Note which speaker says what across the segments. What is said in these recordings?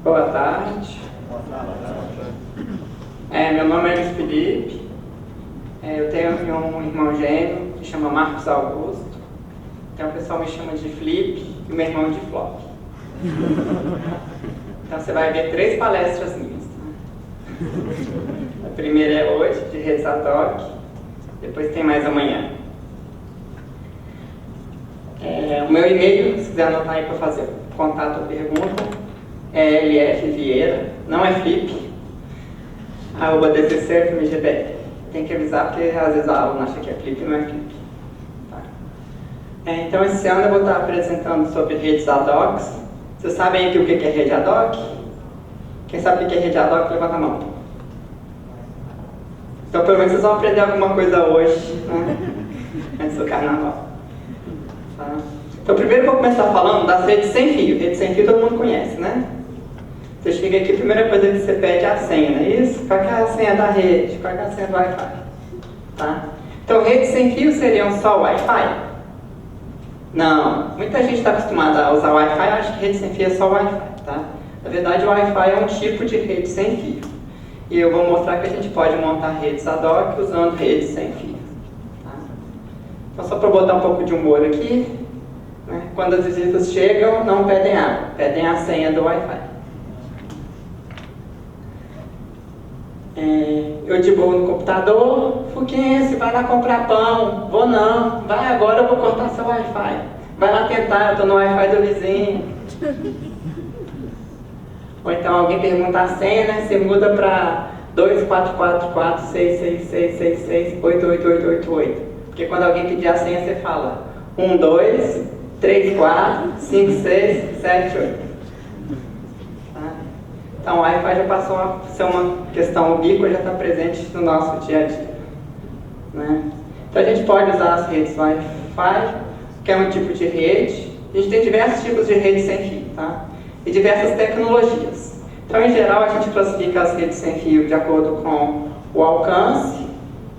Speaker 1: Boa tarde. Meu nome é Luiz Felipe. Eu tenho um irmão gêmeo que chama Marcos Augusto. Então o pessoal me chama de Flip e meu irmão de Flop. Então você vai ver 3 palestras minhas. A primeira é hoje, de redes ad hoc. Depois tem mais amanhã. O meu e-mail, se quiser anotar aí para fazer contato ou pergunta, é lfvieira, não é flip, @dccerto.mgbr. Tem que avisar porque às vezes a aula acha que é flip e não é flip. Tá? Então esse ano eu vou estar apresentando sobre redes ad hoc. Vocês sabem aqui o que é rede ad hoc? Quem sabe o que é rede ad hoc, levanta a mão. Então pelo menos vocês vão aprender alguma coisa hoje, né? Antes do carnaval. Tá? Então primeiro eu vou começar falando das redes sem fio. Redes sem fio todo mundo conhece, né? Você chega aqui, a primeira coisa que você pede é a senha, não é isso? Qual é a senha da rede? Qual é a senha do Wi-Fi? Tá? Então redes sem fio seriam só o Wi-Fi? Não. Muita gente está acostumada a usar Wi-Fi e acha que rede sem fio é só Wi-Fi. Tá? Na verdade o Wi-Fi é um tipo de rede sem fio. E eu vou mostrar que a gente pode montar redes ad hoc usando redes sem fio. Tá? Então só para botar um pouco de humor aqui, né? Quando as visitas chegam, não pedem água, pedem a senha do Wi-Fi. Eu de boa no computador, Fuquense, vai lá comprar pão. Vou não, vai agora, eu vou cortar seu Wi-Fi. Vai lá tentar, eu estou no Wi-Fi do vizinho. Ou então alguém pergunta a senha, né? Você muda para 2444666666888888. Porque quando alguém pedir a senha, você fala 1, 2, 3, 4, 5, 6, 7, 8. Então, o Wi-Fi já passou a ser uma questão ubíqua, já está presente no nosso dia a dia. Né? Então, a gente pode usar as redes Wi-Fi, que é um tipo de rede. A gente tem diversos tipos de redes sem fio, tá? E diversas tecnologias. Então, em geral, a gente classifica as redes sem fio de acordo com o alcance.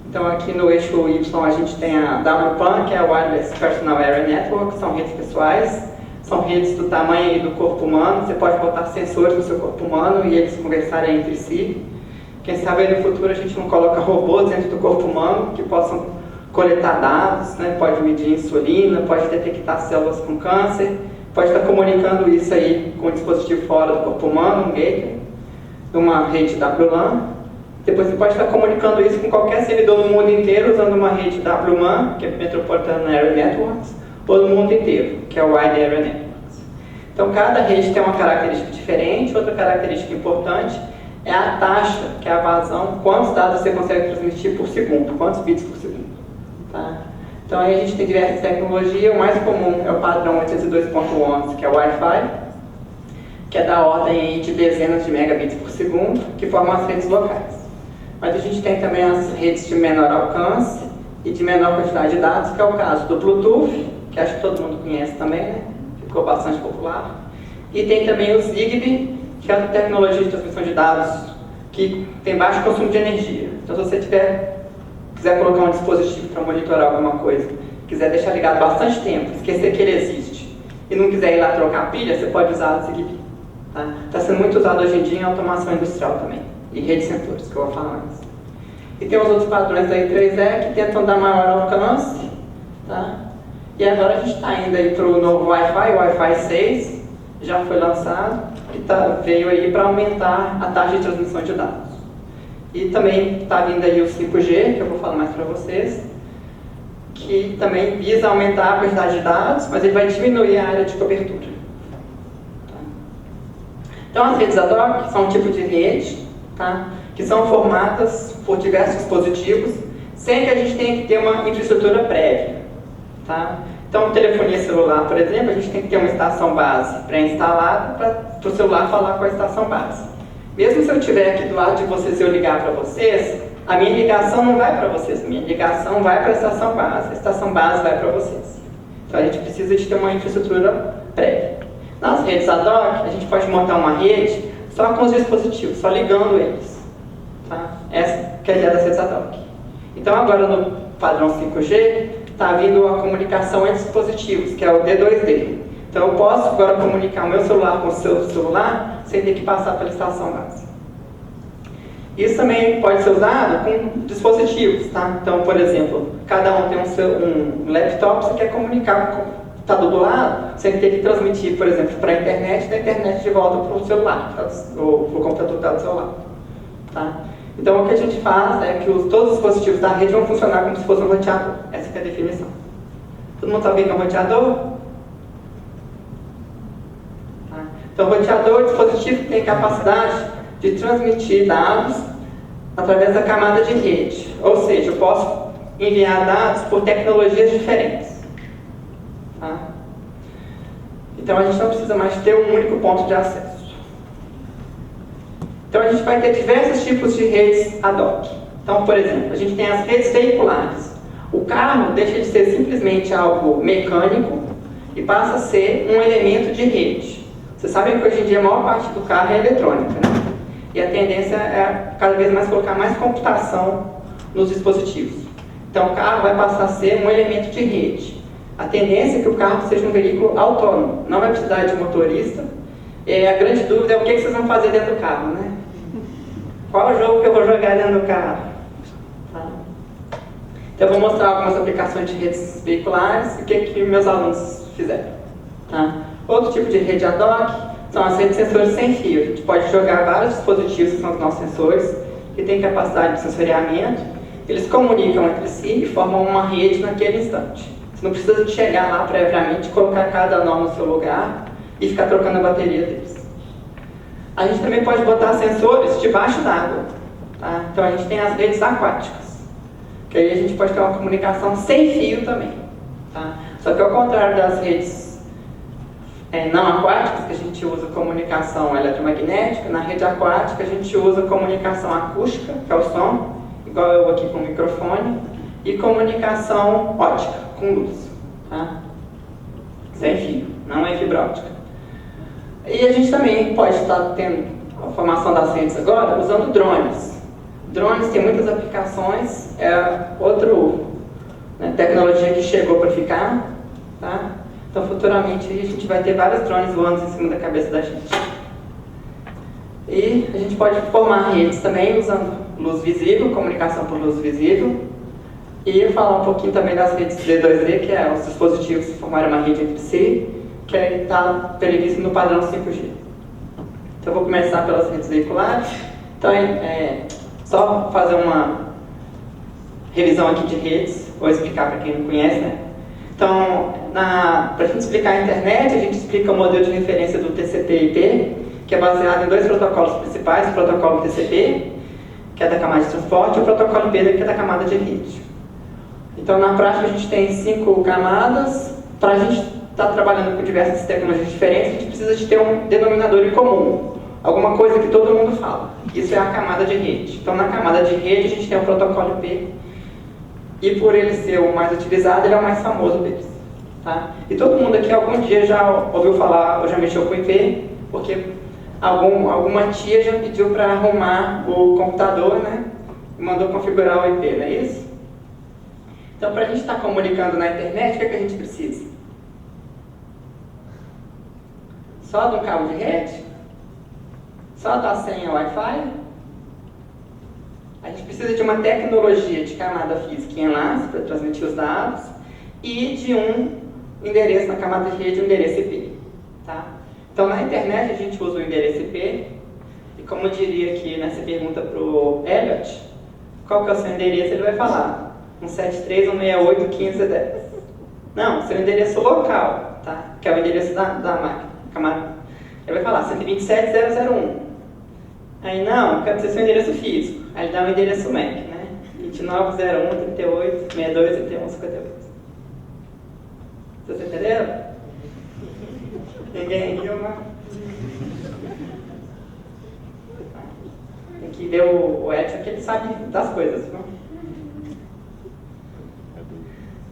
Speaker 1: Então, aqui no eixo Y, a gente tem a WPAN, que é a Wireless Personal Area Network, são redes pessoais. São redes do tamanho do corpo humano, você pode botar sensores no seu corpo humano e eles conversarem entre si. Quem sabe aí no futuro a gente não coloca robôs dentro do corpo humano que possam coletar dados, né? Pode medir insulina, pode detectar células com câncer, pode estar comunicando isso aí com um dispositivo fora do corpo humano, um gateway, uma rede WLAN. Depois você pode estar comunicando isso com qualquer servidor no mundo inteiro usando uma rede WMAN, que é Metropolitan Area Networks, ou no mundo inteiro, que é o Wide Area Networks. Então, cada rede tem uma característica diferente. Outra característica importante é a taxa, que é a vazão, quantos dados você consegue transmitir por segundo, quantos bits por segundo. Tá? Então, aí a gente tem diversas tecnologias. O mais comum é o padrão 802.11, que é o Wi-Fi, que é da ordem aí de dezenas de megabits por segundo, que formam as redes locais. Mas a gente tem também as redes de menor alcance e de menor quantidade de dados, que é o caso do Bluetooth, que acho que todo mundo conhece também, né? Ficou bastante popular. E tem também o Zigbee, que é uma tecnologia de transmissão de dados que tem baixo consumo de energia. Então, se você quiser colocar um dispositivo para monitorar alguma coisa, quiser deixar ligado bastante tempo, esquecer que ele existe, e não quiser ir lá trocar a pilha, você pode usar o Zigbee. Tá? Está sendo muito usado hoje em dia em automação industrial também, e redes sensores, que eu vou falar antes. E tem os outros padrões aí 3E que tentam dar maior alcance, tá? E agora a gente está indo aí para o novo Wi-Fi, o Wi-Fi 6, já foi lançado e veio aí para aumentar a taxa de transmissão de dados. E também está vindo aí o 5G, que eu vou falar mais para vocês, que também visa aumentar a quantidade de dados, mas ele vai diminuir a área de cobertura. Tá? Então as redes ad hoc são um tipo de rede, tá? Que são formadas por diversos dispositivos, sem que a gente tenha que ter uma infraestrutura prévia. Tá? Então, telefonia celular, por exemplo, a gente tem que ter uma estação base pré-instalada para o celular falar com a estação base. Mesmo se eu estiver aqui do lado de vocês e eu ligar para vocês, a minha ligação não vai para vocês, a minha ligação vai para a estação base vai para vocês. Então, a gente precisa de ter uma infraestrutura prévia. Nas redes ad hoc, a gente pode montar uma rede só com os dispositivos, só ligando eles. Tá? Essa que é a ideia das redes ad hoc. Então, agora no padrão 5G, está vindo a comunicação entre dispositivos, que é o D2D. Então eu posso agora comunicar o meu celular com o seu celular sem ter que passar pela estação base. Isso também pode ser usado com dispositivos, tá? Então, por exemplo, cada um tem um laptop, você quer comunicar com o computador do lado, sem ter que transmitir, por exemplo, para a internet, da internet de volta para o celular, ou para o computador que está do seu lado. Tá? Então, o que a gente faz é que todos os dispositivos da rede vão funcionar como se fosse um roteador. Essa que é a definição. Todo mundo sabe o que é um roteador? Tá? Então, o roteador é um dispositivo que tem capacidade de transmitir dados através da camada de rede. Ou seja, eu posso enviar dados por tecnologias diferentes. Tá? Então, a gente não precisa mais ter um único ponto de acesso. Então, a gente vai ter diversos tipos de redes ad hoc. Então, por exemplo, a gente tem as redes veiculares. O carro deixa de ser simplesmente algo mecânico e passa a ser um elemento de rede. Vocês sabem que hoje em dia a maior parte do carro é eletrônica, né? E a tendência é cada vez mais colocar mais computação nos dispositivos. Então, o carro vai passar a ser um elemento de rede. A tendência é que o carro seja um veículo autônomo, não vai precisar de motorista. E a grande dúvida é o que vocês vão fazer dentro do carro, né? Qual é o jogo que eu vou jogar dentro do carro? Tá? Então, eu vou mostrar algumas aplicações de redes veiculares e o que meus alunos fizeram. Tá? Outro tipo de rede ad hoc são as redes sensores sem fio. A gente pode jogar vários dispositivos que são os nossos sensores, que têm capacidade de sensoriamento. Eles comunicam entre si e formam uma rede naquele instante. Você não precisa de chegar lá previamente, colocar cada nó no seu lugar e ficar trocando a bateria deles. A gente também pode botar sensores debaixo d'água. Tá? Então a gente tem as redes aquáticas, que aí a gente pode ter uma comunicação sem fio também. Tá? Só que ao contrário das redes não aquáticas, que a gente usa comunicação eletromagnética, na rede aquática a gente usa comunicação acústica, que é o som, igual eu aqui com o microfone, e comunicação ótica, com luz. Tá? Sem fio, não é fibra óptica. E a gente também pode estar tendo a formação das redes agora usando drones. Drones têm muitas aplicações, é outra tecnologia que chegou para ficar. Tá? Então, futuramente, a gente vai ter vários drones voando em cima da cabeça da gente. E a gente pode formar redes também usando luz visível, comunicação por luz visível. E falar um pouquinho também das redes D2D, que é os dispositivos que formaram uma rede entre si, que está previsto no padrão 5G. Então, eu vou começar pelas redes veiculares. Então, só fazer uma revisão aqui de redes, vou explicar para quem não conhece, né? Então, para a gente explicar a internet, a gente explica o modelo de referência do TCP/IP, que é baseado em dois protocolos principais, o protocolo TCP, que é da camada de transporte, e o protocolo IP, que é da camada de rede. Então, na prática, a gente tem 5 camadas. Para a gente estar trabalhando com diversas tecnologias diferentes, a gente precisa de ter um denominador em comum, alguma coisa que todo mundo fala. Isso é a camada de rede. Então, na camada de rede, a gente tem o protocolo IP, e por ele ser o mais utilizado, ele é o mais famoso deles. Tá? E todo mundo aqui algum dia já ouviu falar, ou já mexeu com IP, porque alguma tia já pediu para arrumar o computador, né? E mandou configurar o IP, não é isso? Então, para a gente estar comunicando na internet, o que a gente precisa? Só de um cabo de rede? Só da senha Wi-Fi? A gente precisa de uma tecnologia de camada física em enlace para transmitir os dados e de um endereço na camada de rede, um endereço IP. Tá? Então, na internet, a gente usa o endereço IP e, como eu diria aqui nessa pergunta para o Elliot, qual que é o seu endereço? Ele vai falar 173.168.15.10. Não, seu endereço local, tá? Que é o endereço da máquina. Ele vai falar 127.001. Aí, não, quero dizer seu endereço físico. Aí ele dá o endereço MAC, né? 29.01.38.62.31.58. Vocês entenderam? Ninguém viu, não? Tem que ver o Edson, que ele sabe das coisas, não?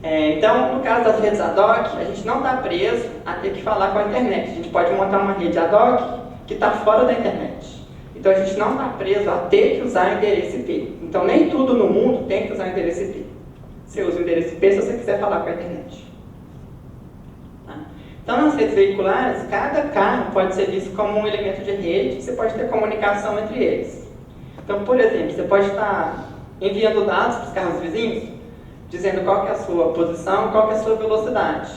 Speaker 1: Então, no caso das redes ad hoc, a gente não está preso a ter que falar com a internet. A gente pode montar uma rede ad hoc que está fora da internet. Então, a gente não está preso a ter que usar endereço IP. Então, nem tudo no mundo tem que usar endereço IP. Você usa o endereço IP se você quiser falar com a internet. Tá? Então, nas redes veiculares, cada carro pode ser visto como um elemento de rede, você pode ter comunicação entre eles. Então, por exemplo, você pode estar enviando dados para os carros vizinhos, dizendo qual que é a sua posição, qual que é a sua velocidade.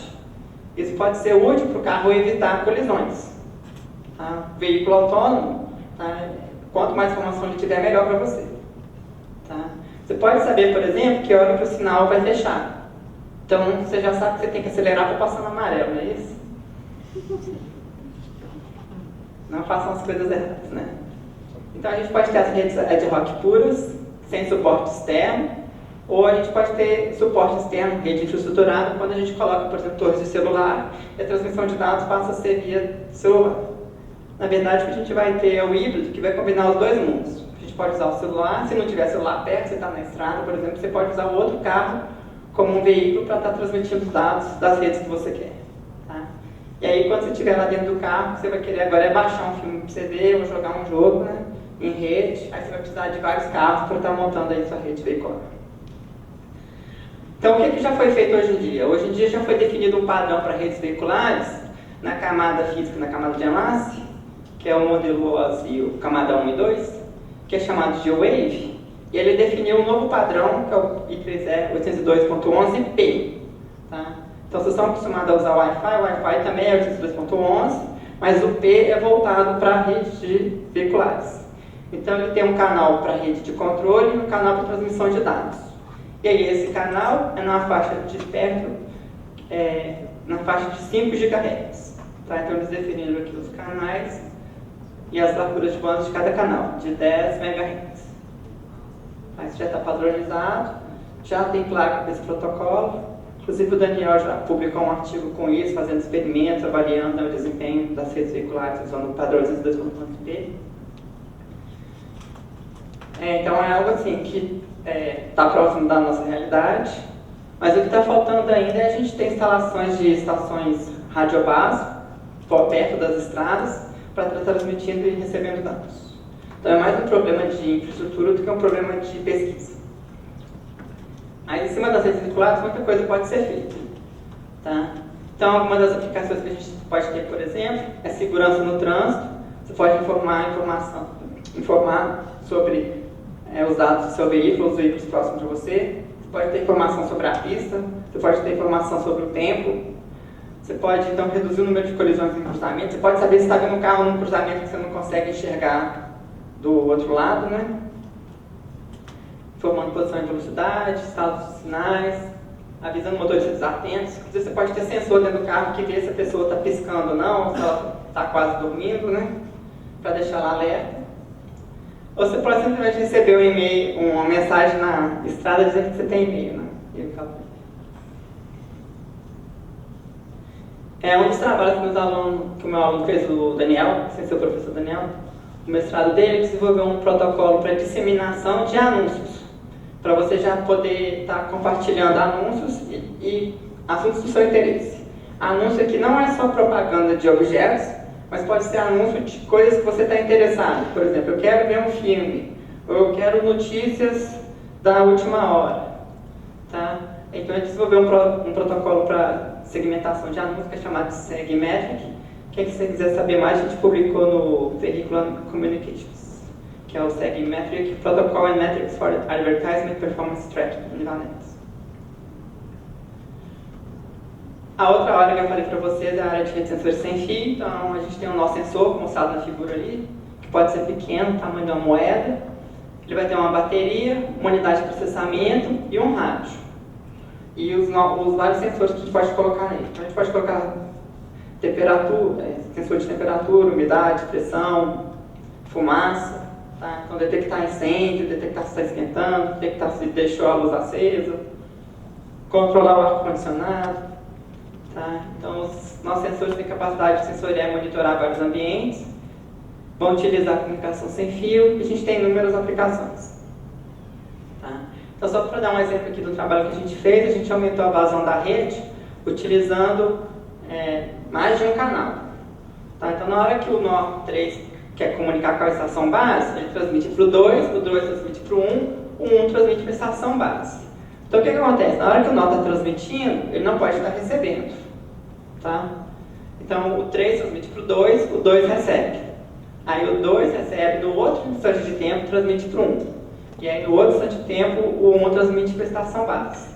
Speaker 1: Isso pode ser útil para o carro evitar colisões. Tá? Veículo autônomo, tá? Quanto mais informação ele tiver, melhor para você. Tá? Você pode saber, por exemplo, que hora que o sinal vai fechar. Então, você já sabe que você tem que acelerar para passar no amarelo, não é isso? Não façam as coisas erradas, né? Então, a gente pode ter as redes ad hoc puras, sem suporte externo, ou a gente pode ter suporte externo, rede infraestruturada, quando a gente coloca, por exemplo, torres de celular, e a transmissão de dados passa a ser via celular. Na verdade, o que a gente vai ter é o híbrido, que vai combinar os dois mundos. A gente pode usar o celular, se não tiver celular perto, você está na estrada, por exemplo, você pode usar o outro carro como um veículo para estar transmitindo os dados das redes que você quer. Tá? E aí, quando você estiver lá dentro do carro, você vai querer agora baixar um filme para você ver, ou jogar um jogo, né, em rede, aí você vai precisar de vários carros para estar montando aí sua rede veicular. Então, o que já foi feito hoje em dia? Hoje em dia já foi definido um padrão para redes veiculares na camada física, na camada de enlace, que é o modelo OAS e o camada 1 e 2, que é chamado de Wave, e ele definiu um novo padrão, que é o I3E 802.11p. Tá? Então, vocês estão acostumados a usar o Wi-Fi também é 802.11, mas o P é voltado para redes veiculares. Então, ele tem um canal para rede de controle e um canal para transmissão de dados. E aí, esse canal é numa faixa de espectro, na faixa de 5 GHz. Tá? Então, eles definiram aqui os canais e as larguras de banda de cada canal, de 10 MHz. Tá? Isso já está padronizado, já tem placa desse protocolo. Inclusive, o Daniel já publicou um artigo com isso, fazendo experimentos, avaliando o desempenho das redes veiculares usando o padrão 2.2.p. Então, é algo assim que está próximo da nossa realidade, mas o que está faltando ainda é a gente ter instalações de estações radiobase perto das estradas para estar transmitindo e recebendo dados. Então, é mais um problema de infraestrutura do que um problema de pesquisa. Aí, em cima das redes veiculares, muita coisa pode ser feita. Tá? Então, algumas das aplicações que a gente pode ter, por exemplo, é segurança no trânsito. Você pode informar sobre os dados do seu veículo, os veículos próximos de você. Você pode ter informação sobre a pista, você pode ter informação sobre o tempo. Você pode, então, reduzir o número de colisões em cruzamento. Você pode saber se está vendo um carro num cruzamento que você não consegue enxergar do outro lado, né? Informando posição e velocidade, estados dos sinais, avisando motoristas atentos. Inclusive, você pode ter sensor dentro do carro que vê se a pessoa está piscando ou não, se ela está quase dormindo, né? Para deixar ela alerta. Ou você pode simplesmente receber um e-mail, uma mensagem na estrada dizendo que você tem e-mail, né? Um dos trabalhos que o meu aluno fez, o Daniel, sem ser o professor Daniel, o mestrado dele, desenvolveu um protocolo para disseminação de anúncios, para você já poder estar compartilhando anúncios e assuntos do seu interesse. Anúncio que não é só propaganda de objetos, mas pode ser anúncio de coisas que você está interessado. Por exemplo, eu quero ver um filme, ou eu quero notícias da última hora. Tá? Então, a gente desenvolveu um protocolo para segmentação de anúncios, que é chamado de Segmetric. Quem quiser saber mais, a gente publicou no Vehicular Communications, que é o Segmetric Protocol and Metrics for Advertisement Performance Tracking, Univanetes. A outra área que eu falei para vocês é a área de rede de sensores sem fio. Então, a gente tem o nosso sensor, mostrado na figura ali, que pode ser pequeno, tamanho de uma moeda. Ele vai ter uma bateria, uma unidade de processamento e um rádio. E os vários sensores que a gente pode colocar nele. Então, a gente pode colocar temperatura, sensor de temperatura, umidade, pressão, fumaça. Tá? Então, detectar incêndio, detectar se está esquentando, detectar se deixou a luz acesa, controlar o ar-condicionado. Tá? Então, os nossos sensores têm capacidade de sensoriar e monitorar vários ambientes, vão utilizar a comunicação sem fio e a gente tem inúmeras aplicações. Tá? Então, só para dar um exemplo aqui do trabalho que a gente fez, a gente aumentou a vazão da rede utilizando mais de um canal. Tá? Então, na hora que o nó 3 quer comunicar com a estação base, ele transmite para o 2 transmite para o 1 transmite para a estação base. Então, o que acontece? Na hora que o nó está transmitindo, ele não pode estar recebendo. Tá? Então, o 3 transmite para o 2, o 2 recebe. Aí o 2 recebe no outro instante de tempo, transmite para o 1. E aí no outro instante de tempo, o 1 transmite para a estação base.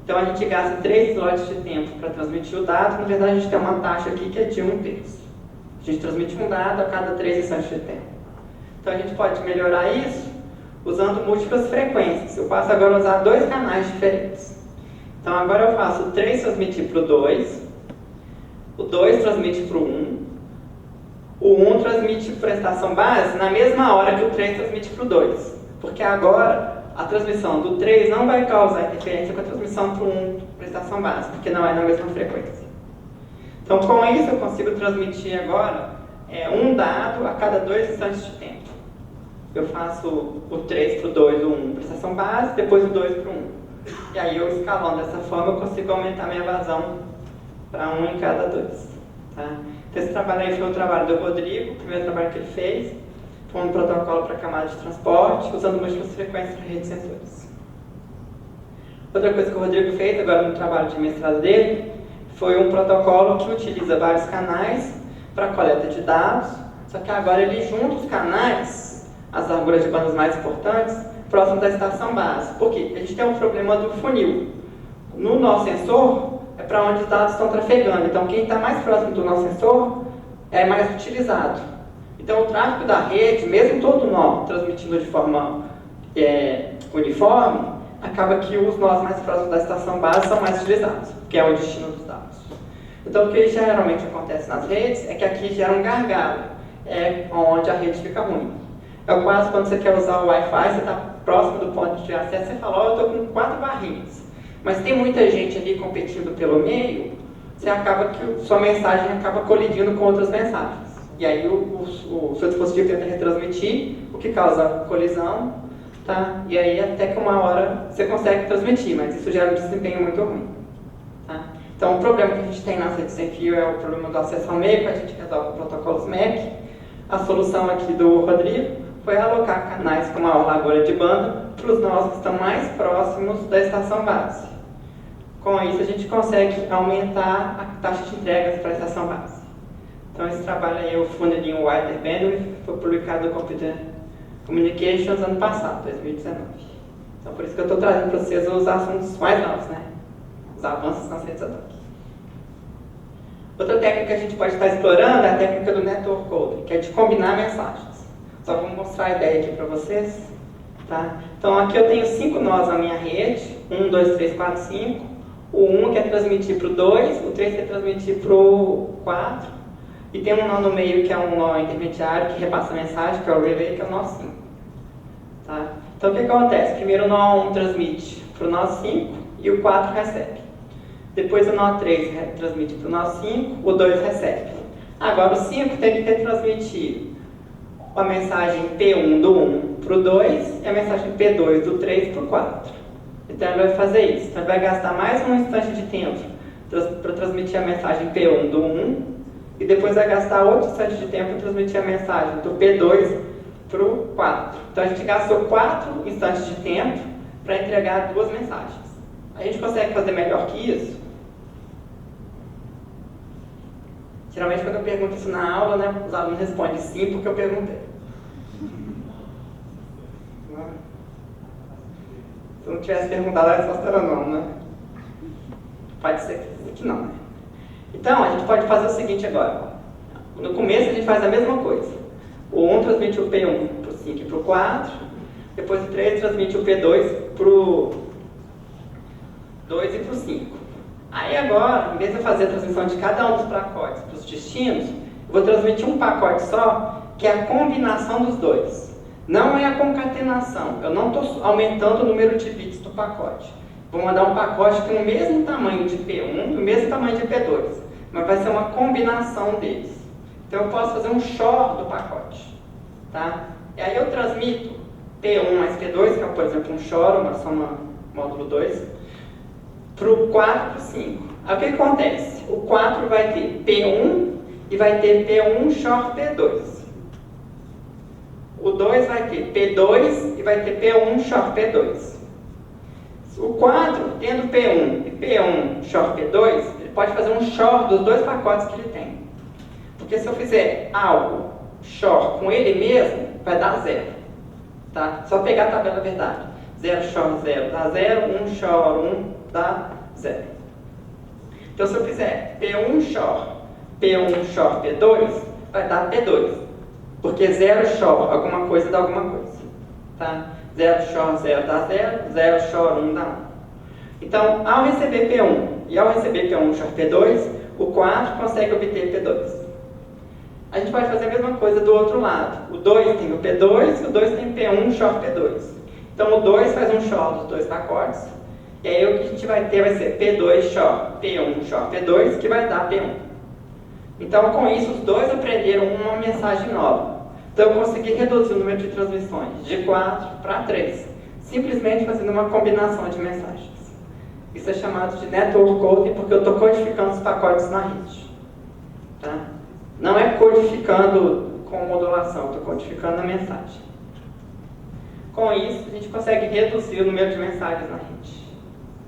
Speaker 1: Então a gente gasta 3 slots de tempo para transmitir o dado. Na verdade, a gente tem uma taxa aqui que é de 1/3. A gente transmite um dado a cada 3 instantes de tempo. Então a gente pode melhorar isso usando múltiplas frequências. Eu passo agora a usar 2 canais diferentes. Então agora eu faço o 3 transmitir para o 2, o 2 transmite para o 1, o 1 transmite para a estação base na mesma hora que o 3 transmite para o 2. Porque agora a transmissão do 3 não vai causar interferência com a transmissão para o 1 para a estação base, porque não é na mesma frequência. Então com isso eu consigo transmitir agora um dado a cada 2 instantes de tempo. Eu faço o 3 para o 2, o 1 para a estação base, depois o 2 para o 1. E aí eu escalando dessa forma eu consigo aumentar minha vazão para 1 em cada 2. Tá? Então esse trabalho aí foi o trabalho do Rodrigo, o primeiro trabalho que ele fez. Foi um protocolo para camada de transporte, usando múltiplas frequências para rede de sensores. Outra coisa que o Rodrigo fez, agora no trabalho de mestrado dele, foi um protocolo que utiliza vários canais para coleta de dados, só que agora ele junta os canais, as larguras de bandas mais importantes, próximo da estação base. Por quê? A gente tem um problema do funil. No nosso sensor, é para onde os dados estão trafegando. Então, quem está mais próximo do nosso sensor é mais utilizado. Então, o tráfego da rede, mesmo todo nó transmitindo de forma uniforme, acaba que os nós mais próximos da estação base são mais utilizados, que é o destino dos dados. Então, o que geralmente acontece nas redes é que aqui gera um gargalo, onde a rede fica ruim. É o caso quando você quer usar o Wi-Fi, você está próximo do ponto de acesso, você fala, eu estou com 4 barrinhas. Mas tem muita gente ali competindo pelo meio, você acaba que sua mensagem acaba colidindo com outras mensagens. E aí o seu dispositivo tenta retransmitir, o que causa colisão, tá? E aí até que uma hora você consegue transmitir, mas isso gera um desempenho muito ruim. Tá? Então o problema que a gente tem nas redes sem fio é o problema do acesso ao meio, que a gente resolve com protocolos MEC. A solução aqui do Rodrigo foi alocar canais com maior largura de banda para os nós que estão mais próximos da estação base. Com isso a gente consegue aumentar a taxa de entregas para a estação base. Então esse trabalho aí, o Funneling Wider Bandwidth, foi publicado no Computer Communications ano passado, 2019. Então por isso que eu estou trazendo para vocês os assuntos mais novos, né? Os avanços nas redes ad hoc. Outra técnica que a gente pode estar explorando é a técnica do Network Coding, que é de combinar mensagens. Só vou mostrar a ideia aqui para vocês. Tá? Então aqui eu tenho 5 nós na minha rede, 1, 2, 3, 4, 5. O 1 quer transmitir para o 2, o 3 quer transmitir para o 4. E tem um nó no meio que é um nó intermediário que repassa a mensagem, que é o relay, que é o nó 5. Tá? Então o que acontece? Primeiro o nó 1 transmite para o nó 5 e o 4 recebe. Depois o nó 3 transmite para o nó 5, o 2 recebe. Agora o 5 tem que retransmitir a mensagem P1 do 1 para o 2 e a mensagem P2 do 3 para o 4. Então ele vai fazer isso. Então ele vai gastar mais um instante de tempo para transmitir a mensagem P1 do 1 e depois vai gastar outro instante de tempo para transmitir a mensagem do P2 para o 4. Então a gente gastou 4 instantes de tempo para entregar 2 mensagens. A gente consegue fazer melhor que isso? Geralmente quando eu pergunto isso na aula, né, os alunos respondem sim porque eu perguntei. Se eu não tivesse perguntado, a resposta era não, né? Pode ser que não, né? Então, a gente pode fazer o seguinte agora. No começo a gente faz a mesma coisa. O 1 transmite o P1 para o 5 e para o 4. Depois o 3 transmite o P2 para o 2 e para o 5. Aí agora, em vez de eu fazer a transmissão de cada um dos pacotes para os destinos, eu vou transmitir um pacote só, que é a combinação dos dois. Não é a concatenação. Eu não estou aumentando o número de bits do pacote. Vou mandar um pacote que tem o mesmo tamanho de P1 e o mesmo tamanho de P2. Mas vai ser uma combinação deles. Então eu posso fazer um XOR do pacote. Tá? E aí eu transmito P1 mais P2, que é, por exemplo, um XOR, uma soma módulo 2, para o 4 e para o 5. Aí o que acontece? O 4 vai ter P1 e vai ter P1 XOR P2. O 2 vai ter P2 e vai ter P1 XOR P2. O 4, tendo P1 e P1 XOR P2, ele pode fazer um XOR dos 2 pacotes que ele tem. Porque se eu fizer algo XOR com ele mesmo, vai dar 0. Tá? Só pegar a tabela verdade. 0 XOR 0 dá 0, 1 XOR 1 dá 0. Então se eu fizer P1 XOR P1 XOR P2, vai dar P2. Porque 0 XOR alguma coisa dá alguma coisa. Tá? 0 XOR 0 dá 0, 0 XOR 1 dá 1. Então, ao receber P1 e ao receber P1 XOR P2, o 4 consegue obter P2. A gente pode fazer a mesma coisa do outro lado. O 2 tem o P2 e o 2 tem P1 XOR P2. Então, o 2 faz um XOR dos dois pacotes. E aí, o que a gente vai ter vai ser P2 XOR P1 XOR P2, que vai dar P1. Então, com isso, os dois aprenderam uma mensagem nova. Então, eu consegui reduzir o número de transmissões de 4 para 3, simplesmente fazendo uma combinação de mensagens. Isso é chamado de network coding, porque eu estou codificando os pacotes na rede. Tá? Não é codificando com modulação, estou codificando a mensagem. Com isso, a gente consegue reduzir o número de mensagens na rede.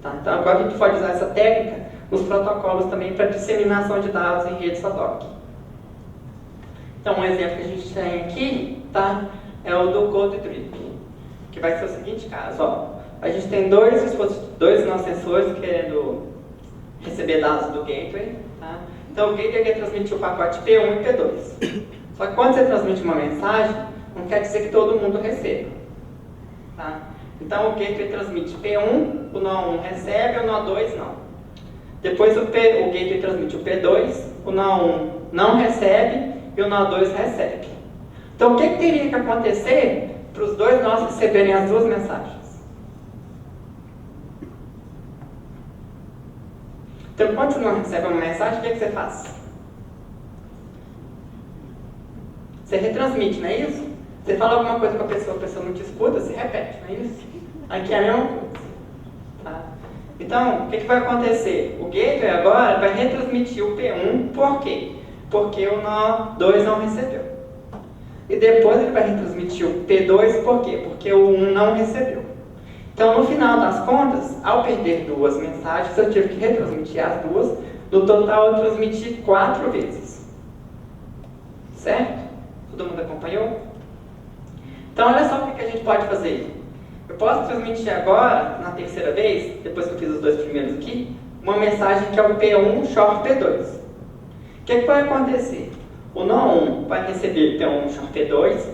Speaker 1: Tá? Então, agora a gente pode usar essa técnica nos protocolos também para disseminação de dados em redes ad hoc. Então, um exemplo que a gente tem aqui, tá, é o do Code Drip, que vai ser o seguinte caso. Ó, a gente tem dois nossos sensores querendo receber dados do gateway. Tá? Então, o gateway quer transmitir o pacote P1 e P2. Só que quando você transmite uma mensagem, não quer dizer que todo mundo receba. Tá? Então, o gateway transmite P1, o nó 1 recebe, o nó 2 não. Depois, o gateway transmite o P2, o nó 1 não recebe e o nó 2 recebe. Então, o que teria que acontecer para os dois nós receberem as duas mensagens? Então, quando você não recebe uma mensagem, o que você faz? Você retransmite, não é isso? Você fala alguma coisa com a pessoa não te escuta, você repete, não é isso? Aqui é a mesma coisa. Tá? Então, o que vai acontecer? O gateway agora vai retransmitir o P1, por quê? Porque o nó 2 não recebeu. E depois ele vai retransmitir o P2, por quê? Porque o 1 não recebeu. Então, no final das contas, ao perder duas mensagens, eu tive que retransmitir as duas. No total, eu transmiti 4 vezes. Certo? Todo mundo acompanhou? Então, olha só o que a gente pode fazer. Eu posso transmitir agora, na terceira vez, depois que eu fiz os dois primeiros aqui, uma mensagem que é o P1 XOR P2. O que vai acontecer? O nó 1 vai receber P1 XOR P2.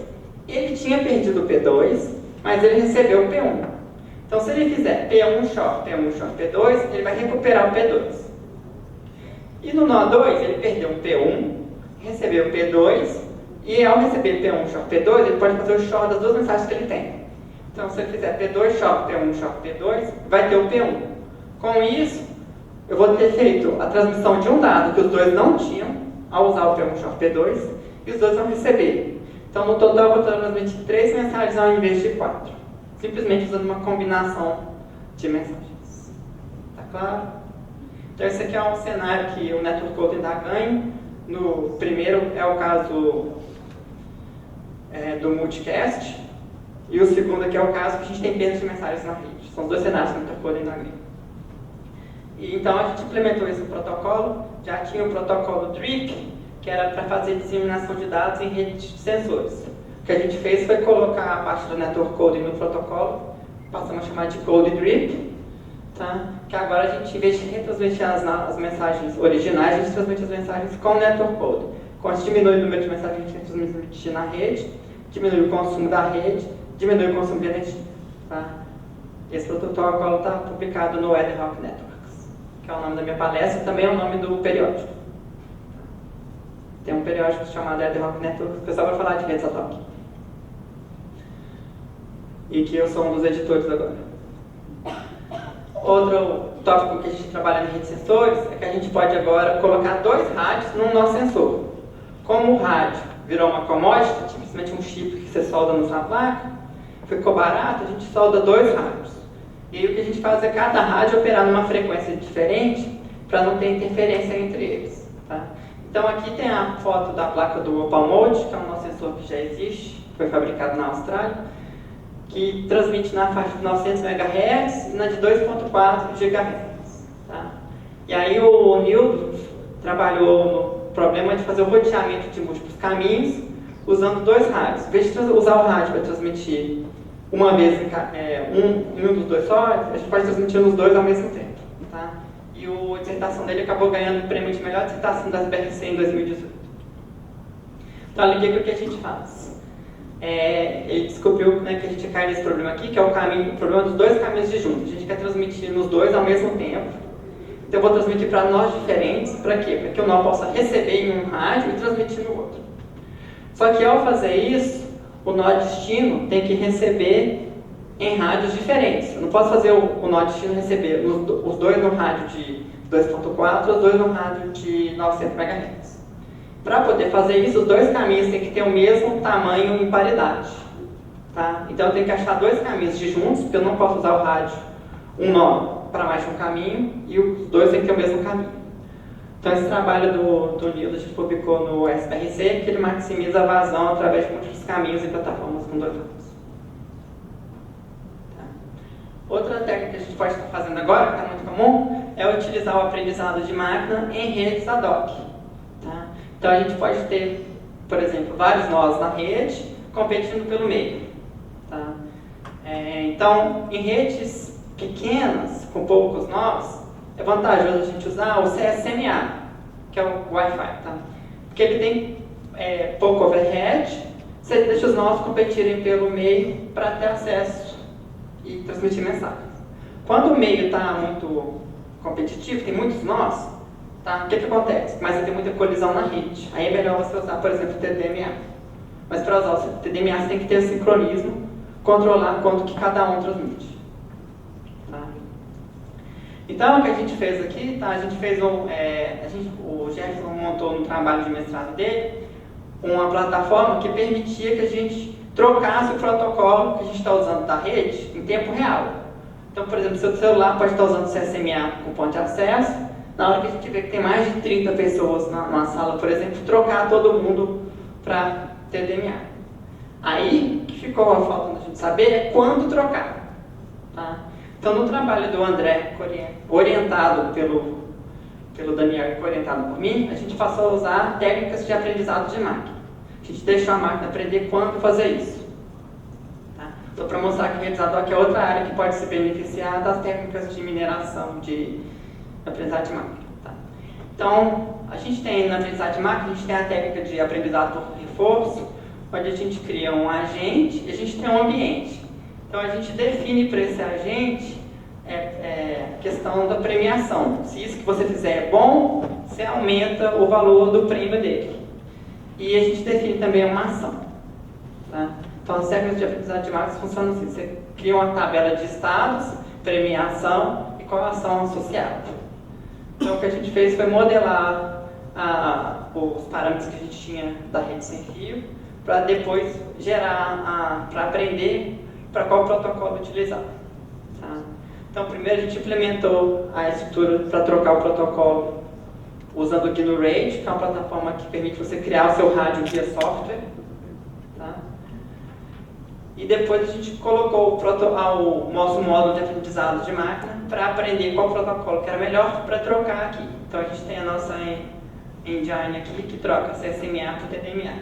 Speaker 1: Ele tinha perdido o P2, mas ele recebeu o P1. Então, se ele fizer P1 XOR P2, ele vai recuperar o P2. E no nó 2, ele perdeu o P1, recebeu o P2, e ao receber P1 XOR P2, ele pode fazer o XOR das duas mensagens que ele tem. Então, se ele fizer P2 XOR P1 XOR P2, vai ter o P1. Com isso, eu vou ter feito a transmissão de um dado que os dois não tinham, ao usar o P1 XOR P2, e os dois vão receber. Então, no total, eu vou transmitir 3 mensagens ao invés de 4. Simplesmente usando uma combinação de mensagens. Tá claro? Então, esse aqui é um cenário que o Network Coding dá ganho. No primeiro é o caso do multicast. E o segundo aqui é o caso que a gente tem perda de mensagens na rede. São os dois cenários que o Network Coding dá ganho. E então, a gente implementou esse protocolo. Já tinha o protocolo DRIP, que era para fazer disseminação de dados em rede de sensores. O que a gente fez foi colocar a parte do Network Coding no protocolo, passamos a chamar de Code Drip, tá? Que agora a gente, em vez de retransmitir as mensagens originais, a gente transmite as mensagens com o Network Coding. Quando a gente diminui o número de mensagens que a gente transmite na rede, diminui o consumo da rede, diminui o consumo de energia. Tá? Esse protocolo está publicado no Ad Hoc Networks, que é o nome da minha palestra, também é o nome do periódico. Tem um periódico chamado Ad Hoc Networks, que é só para falar de redes ad hoc. E que eu sou um dos editores agora. Outro tópico que a gente trabalha em redes de sensores é que a gente pode agora colocar 2 rádios num nosso sensor. Como o rádio virou uma commodity, simplesmente um chip que você solda na sua placa, ficou barato, a gente solda 2 rádios. E aí o que a gente faz é cada rádio operar numa frequência diferente para não ter interferência entre eles. Tá? Então aqui tem a foto da placa do Opal Mode, que é um nosso sensor que já existe, foi fabricado na Austrália, que transmite na faixa de 900 MHz e na de 2.4 GHz. Tá? E aí o Nildo trabalhou problema de fazer o roteamento de múltiplos caminhos usando dois rádios. Em vez de usar o rádio para transmitir uma vez em um dos dois só, a gente pode transmitir nos dois ao mesmo tempo. Tá? E a dissertação dele acabou ganhando o prêmio de melhor dissertação das BRC em 2018. Então, olha aqui o que a gente faz. Ele descobriu, né, que a gente cai nesse problema aqui, que é o problema dos dois caminhos disjuntos. A gente quer transmitir nos dois ao mesmo tempo. Então eu vou transmitir para nós diferentes. Para quê? Para que o nó possa receber em um rádio e transmitir no outro. Só que ao fazer isso, o nó destino tem que receber em rádios diferentes. Eu não posso fazer o nó destino receber os dois no rádio de 2.4 e os dois no rádio de 900 MHz. Para poder fazer isso, os dois caminhos têm que ter o mesmo tamanho em paridade. Tá? Então eu tenho que achar dois caminhos disjuntos, porque eu não posso usar o rádio, um nó para mais de um caminho, e os dois têm que ter o mesmo caminho. Então esse trabalho do Nilo a gente publicou no SBRC, que ele maximiza a vazão através de múltiplos caminhos e plataformas com dois rádios. Tá? Outra técnica que a gente pode estar fazendo agora, que é muito comum, é utilizar o aprendizado de máquina em redes ad hoc. Tá? Então a gente pode ter, por exemplo, vários nós na rede competindo pelo meio. Tá? Então, em redes pequenas, com poucos nós, é vantajoso a gente usar o CSMA, que é o Wi-Fi. Tá? Porque ele tem pouco overhead, você deixa os nós competirem pelo meio para ter acesso e transmitir mensagens. Quando o meio está muito competitivo, tem muitos nós, tá? O que acontece? Começa a ter muita colisão na rede. Aí é melhor você usar, por exemplo, o TDMA. Mas para usar o TDMA você tem que ter sincronismo, controlar quanto que cada um transmite. Tá? Então o que a gente fez aqui, tá? A gente fez o Jefferson montou no trabalho de mestrado dele uma plataforma que permitia que a gente trocasse o protocolo que a gente está usando da rede em tempo real. Então, por exemplo, seu celular pode estar usando CSMA com ponto de acesso. Na hora que a gente vê que tem mais de 30 pessoas na sala, por exemplo, trocar todo mundo para TDMA. Aí, o que ficou a falta da gente saber é quando trocar. Tá? Então, no trabalho do André, orientado pelo Daniel e orientado por mim, a gente passou a usar técnicas de aprendizado de máquina. A gente deixou a máquina aprender quando fazer isso. Tá? Então, para mostrar que o redes ad hoc é outra área que pode se beneficiar das técnicas de mineração de aprendizado de máquina. Tá? Então, a gente tem na aprendizado de máquina, a gente tem a técnica de aprendizado por reforço, onde a gente cria um agente e a gente tem um ambiente. Então, a gente define para esse agente a questão da premiação. Se isso que você fizer é bom, você aumenta o valor do prêmio dele. E a gente define também uma ação. Tá? Então, as técnicas de aprendizado de máquina funcionam assim. Você cria uma tabela de estados, premiação e qual a ação associada. Então, o que a gente fez foi modelar os parâmetros que a gente tinha da rede sem fio, para depois gerar, para aprender para qual protocolo utilizar. Tá? Então, primeiro a gente implementou a estrutura para trocar o protocolo usando o GNU-RAID, que é uma plataforma que permite você criar o seu rádio via software. Tá? E depois a gente colocou o nosso módulo de aprendizado de máquina para aprender qual protocolo que era melhor para trocar aqui. Então a gente tem a nossa engine aqui que troca CSMA por TDMA.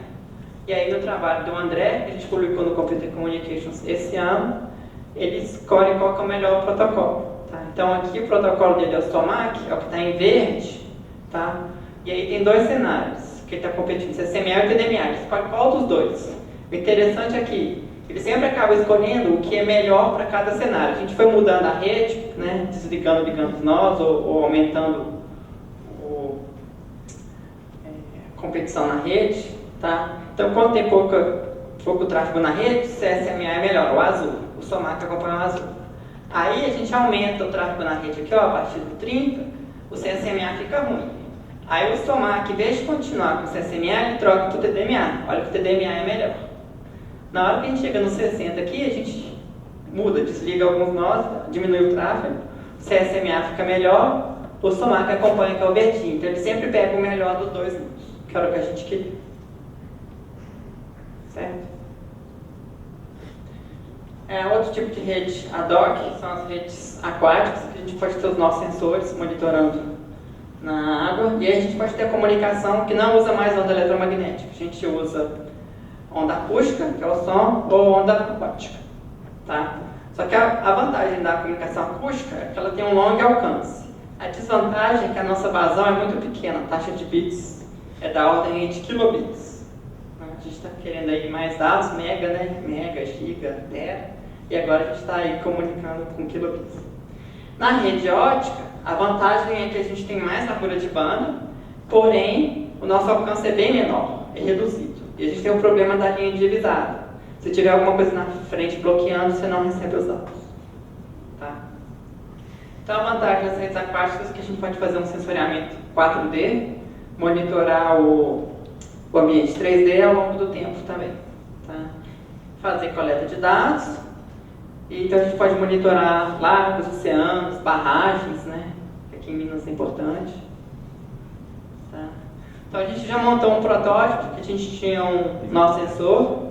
Speaker 1: E aí no trabalho do André, que a gente publicou no Computer Communications esse ano, ele escolhe qual que é o melhor protocolo. Tá? Então aqui o protocolo dele é o STOMAC, é o que está em verde. Tá? E aí tem dois cenários que ele está competindo, CSMA e TDMA. Ele escolhe qual dos dois. O interessante é que ele sempre acaba escolhendo o que é melhor para cada cenário. A gente foi mudando a rede, né, desligando, ligando os nós, ou aumentando a competição na rede. Tá? Então, quando tem pouco tráfego na rede, CSMA é melhor, o azul. O STOMAC acompanha o azul. Aí a gente aumenta o tráfego na rede aqui, ó, a partir do 30, o CSMA fica ruim. Aí o STOMAC, em vez de continuar com o CSMA, ele troca para o TDMA. Olha que o TDMA é melhor. Na hora que a gente chega no 60 aqui, a gente muda, desliga alguns nós, diminui o tráfego, o CSMA fica melhor, o STOMAC acompanha, que é o verdinho. Então ele sempre pega o melhor dos dois mundos, que era o que a gente queria. Certo? Outro tipo de rede ad hoc são as redes aquáticas, que a gente pode ter os nossos sensores monitorando na água, e aí a gente pode ter a comunicação que não usa mais onda eletromagnética. A gente usa onda acústica, que é o som, ou onda óptica. Tá? Só que a vantagem da comunicação acústica é que ela tem um longo alcance. A desvantagem é que a nossa vazão é muito pequena, a taxa de bits é da ordem de kilobits. A gente está querendo aí mais dados, mega, né? Mega, giga, tera, e agora a gente está aí comunicando com kilobits. Na rede ótica, a vantagem é que a gente tem mais largura de banda, porém o nosso alcance é bem menor, é reduzido. E a gente tem o problema da linha divisada. Se tiver alguma coisa na frente bloqueando, você não recebe os dados. Tá? Então a vantagem das redes aquáticas é que a gente pode fazer um sensoriamento 4D, monitorar o ambiente 3D ao longo do tempo também. Tá? Fazer coleta de dados, então a gente pode monitorar lagos, oceanos, barragens, né? Que aqui em Minas é importante. Tá? Então a gente já montou um protótipo que a gente tinha um nosso sensor,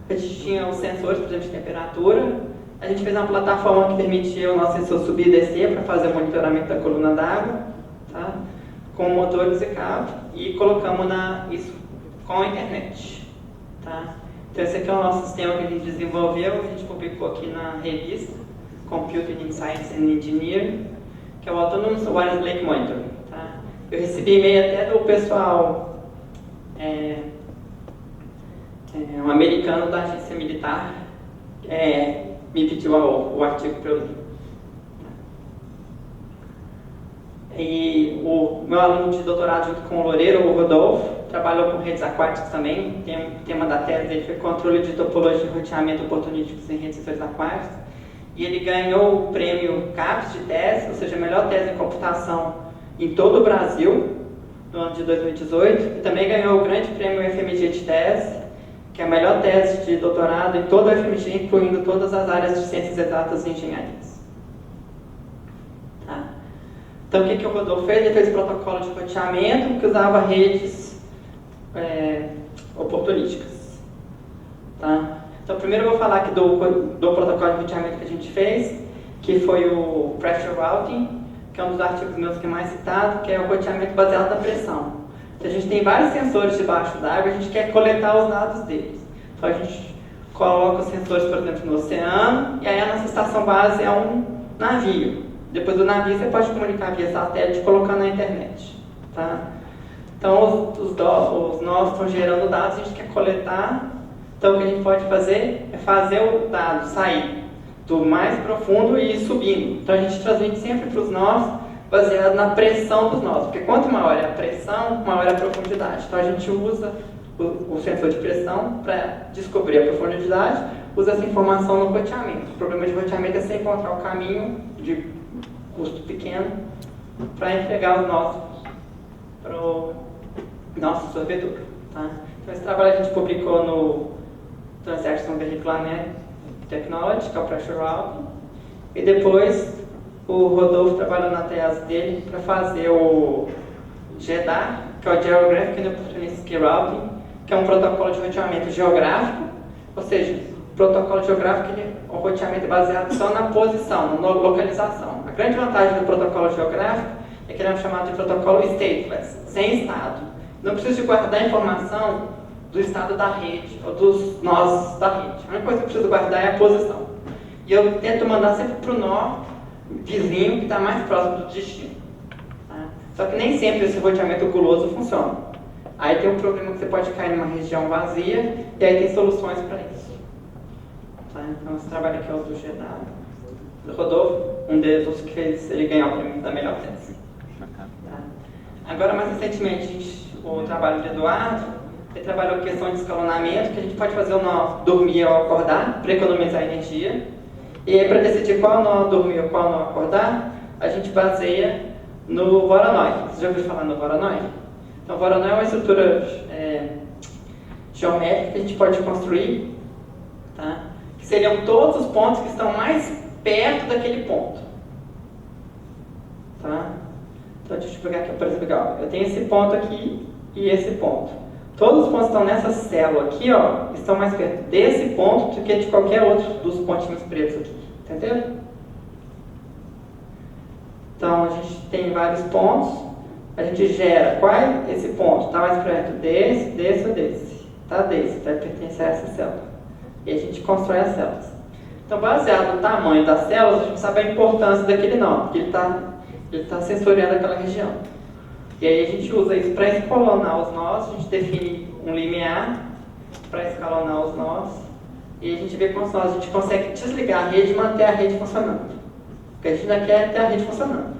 Speaker 1: a gente tinha os sensores, por exemplo, de temperatura. A gente fez uma plataforma que permitia o nosso sensor subir e descer para fazer o monitoramento da coluna d'água, tá? Com motores e cabo, e colocamos isso com a internet. Tá? Então esse aqui é o nosso sistema que a gente desenvolveu, a gente publicou aqui na revista Computing Science and Engineering, que é o Autonomous Wireless Lake Monitoring. Tá? Eu recebi e-mail até do pessoal, um americano da agência militar, me pediu o artigo para eu ler. E o meu aluno de doutorado, junto com o Loureiro, o Rodolfo, trabalhou com redes aquáticas também. O tema da tese dele foi controle de topologia e roteamento oportunísticos em redes de sensores aquáticos. E ele ganhou o prêmio CAPES de tese, ou seja, a melhor tese em computação em todo o Brasil, no ano de 2018. E também ganhou o grande prêmio FMG de tese, que é a melhor tese de doutorado em toda a FMG, incluindo todas as áreas de ciências exatas e engenharias. Tá? Então, o que o Rodolfo fez? Ele fez o protocolo de roteamento que usava redes oportunísticas. Tá? Então, primeiro eu vou falar aqui do protocolo de roteamento que a gente fez, que foi o Pressure Routing, que é um dos artigos meus que é mais citado, que é o roteamento baseado na pressão. Então, a gente tem vários sensores debaixo d'água, a gente quer coletar os dados deles. Então, a gente coloca os sensores, por exemplo, no oceano, e aí a nossa estação base é um navio. Depois do navio, você pode comunicar via satélite colocando na internet. Tá? Então, os nós estão gerando dados, a gente quer coletar. Então, o que a gente pode fazer é fazer o dado sair do mais profundo e ir subindo. Então, a gente transmite sempre para os nós baseado na pressão dos nós, porque quanto maior é a pressão, maior é a profundidade. Então, a gente usa o sensor de pressão para descobrir a profundidade, usa essa informação no roteamento. O problema de roteamento é você encontrar o caminho de custo pequeno para entregar os nossos para o nosso sorvedor. Tá? Então, esse trabalho a gente publicou no Transaction Vehicular Technology, que é o Pressure Routing, e depois o Rodolfo trabalhou na tese dele para fazer o GEDAR, que é o Geographic and Opportunistic Routing, que é um protocolo de roteamento geográfico, ou seja, o protocolo geográfico é um roteamento baseado só na posição, na localização. A grande vantagem do protocolo geográfico é que ele é chamado de protocolo stateless, sem estado. Não precisa de guardar informação do estado da rede, ou dos nós da rede. A única coisa que eu preciso guardar é a posição. E eu tento mandar sempre para o nó vizinho que está mais próximo do destino. Tá? Só que nem sempre esse roteamento guloso funciona. Aí tem um problema que você pode cair numa região vazia, e aí tem soluções para isso. Tá? Então esse trabalho aqui é o do GEDAR, do Rodolfo, um dos que fez ele ganhar o prêmio da melhor tese. Tá? Agora, mais recentemente, o trabalho de Eduardo, ele trabalhou com questão de escalonamento, que a gente pode fazer o nó dormir ou acordar, para economizar energia. E aí, para decidir qual nó dormir ou qual nó acordar, a gente baseia no Voronoi. Você já ouviu falar no Voronoi? Então, o Voronoi é uma estrutura geométrica que a gente pode construir, tá? Que seriam todos os pontos que estão mais perto daquele ponto. Tá? Então, deixa eu pegar aqui, por exemplo, eu tenho esse ponto aqui e esse ponto. Todos os pontos que estão nessa célula aqui, ó, estão mais perto desse ponto do que de qualquer outro dos pontinhos pretos aqui. Entendeu? Então, a gente tem vários pontos. a gente gera qual é esse ponto, está mais perto desse, desse ou desse. Tá desse, vai pertencer a essa célula. E a gente constrói as células. Então, baseado no tamanho das células, a gente sabe a importância daquele nó, porque ele tá sensoriando aquela região. E aí a gente usa isso para escalonar os nós, a gente define um limiar para escalonar os nós, e a gente vê com os nós, a gente consegue desligar a rede e manter a rede funcionando. Porque a gente ainda quer ter a rede funcionando.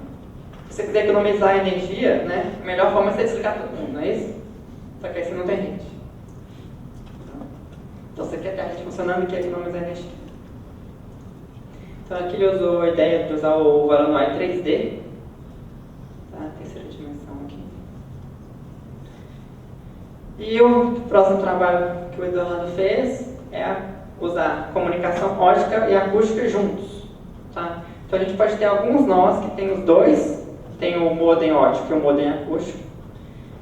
Speaker 1: Se você quiser economizar energia, né, a melhor forma é você desligar todo mundo, não é isso? Só que aí você não tem rede. Então você quer ter a rede funcionando e quer economizar energia. Então aqui ele usou a ideia de usar o Voronoi 3D, tá? Terceira dimensão aqui. E o próximo trabalho que o Eduardo fez é usar comunicação ótica e acústica juntos, tá? Então a gente pode ter alguns nós que tem os dois, tem o modem ótico e o modem acústico.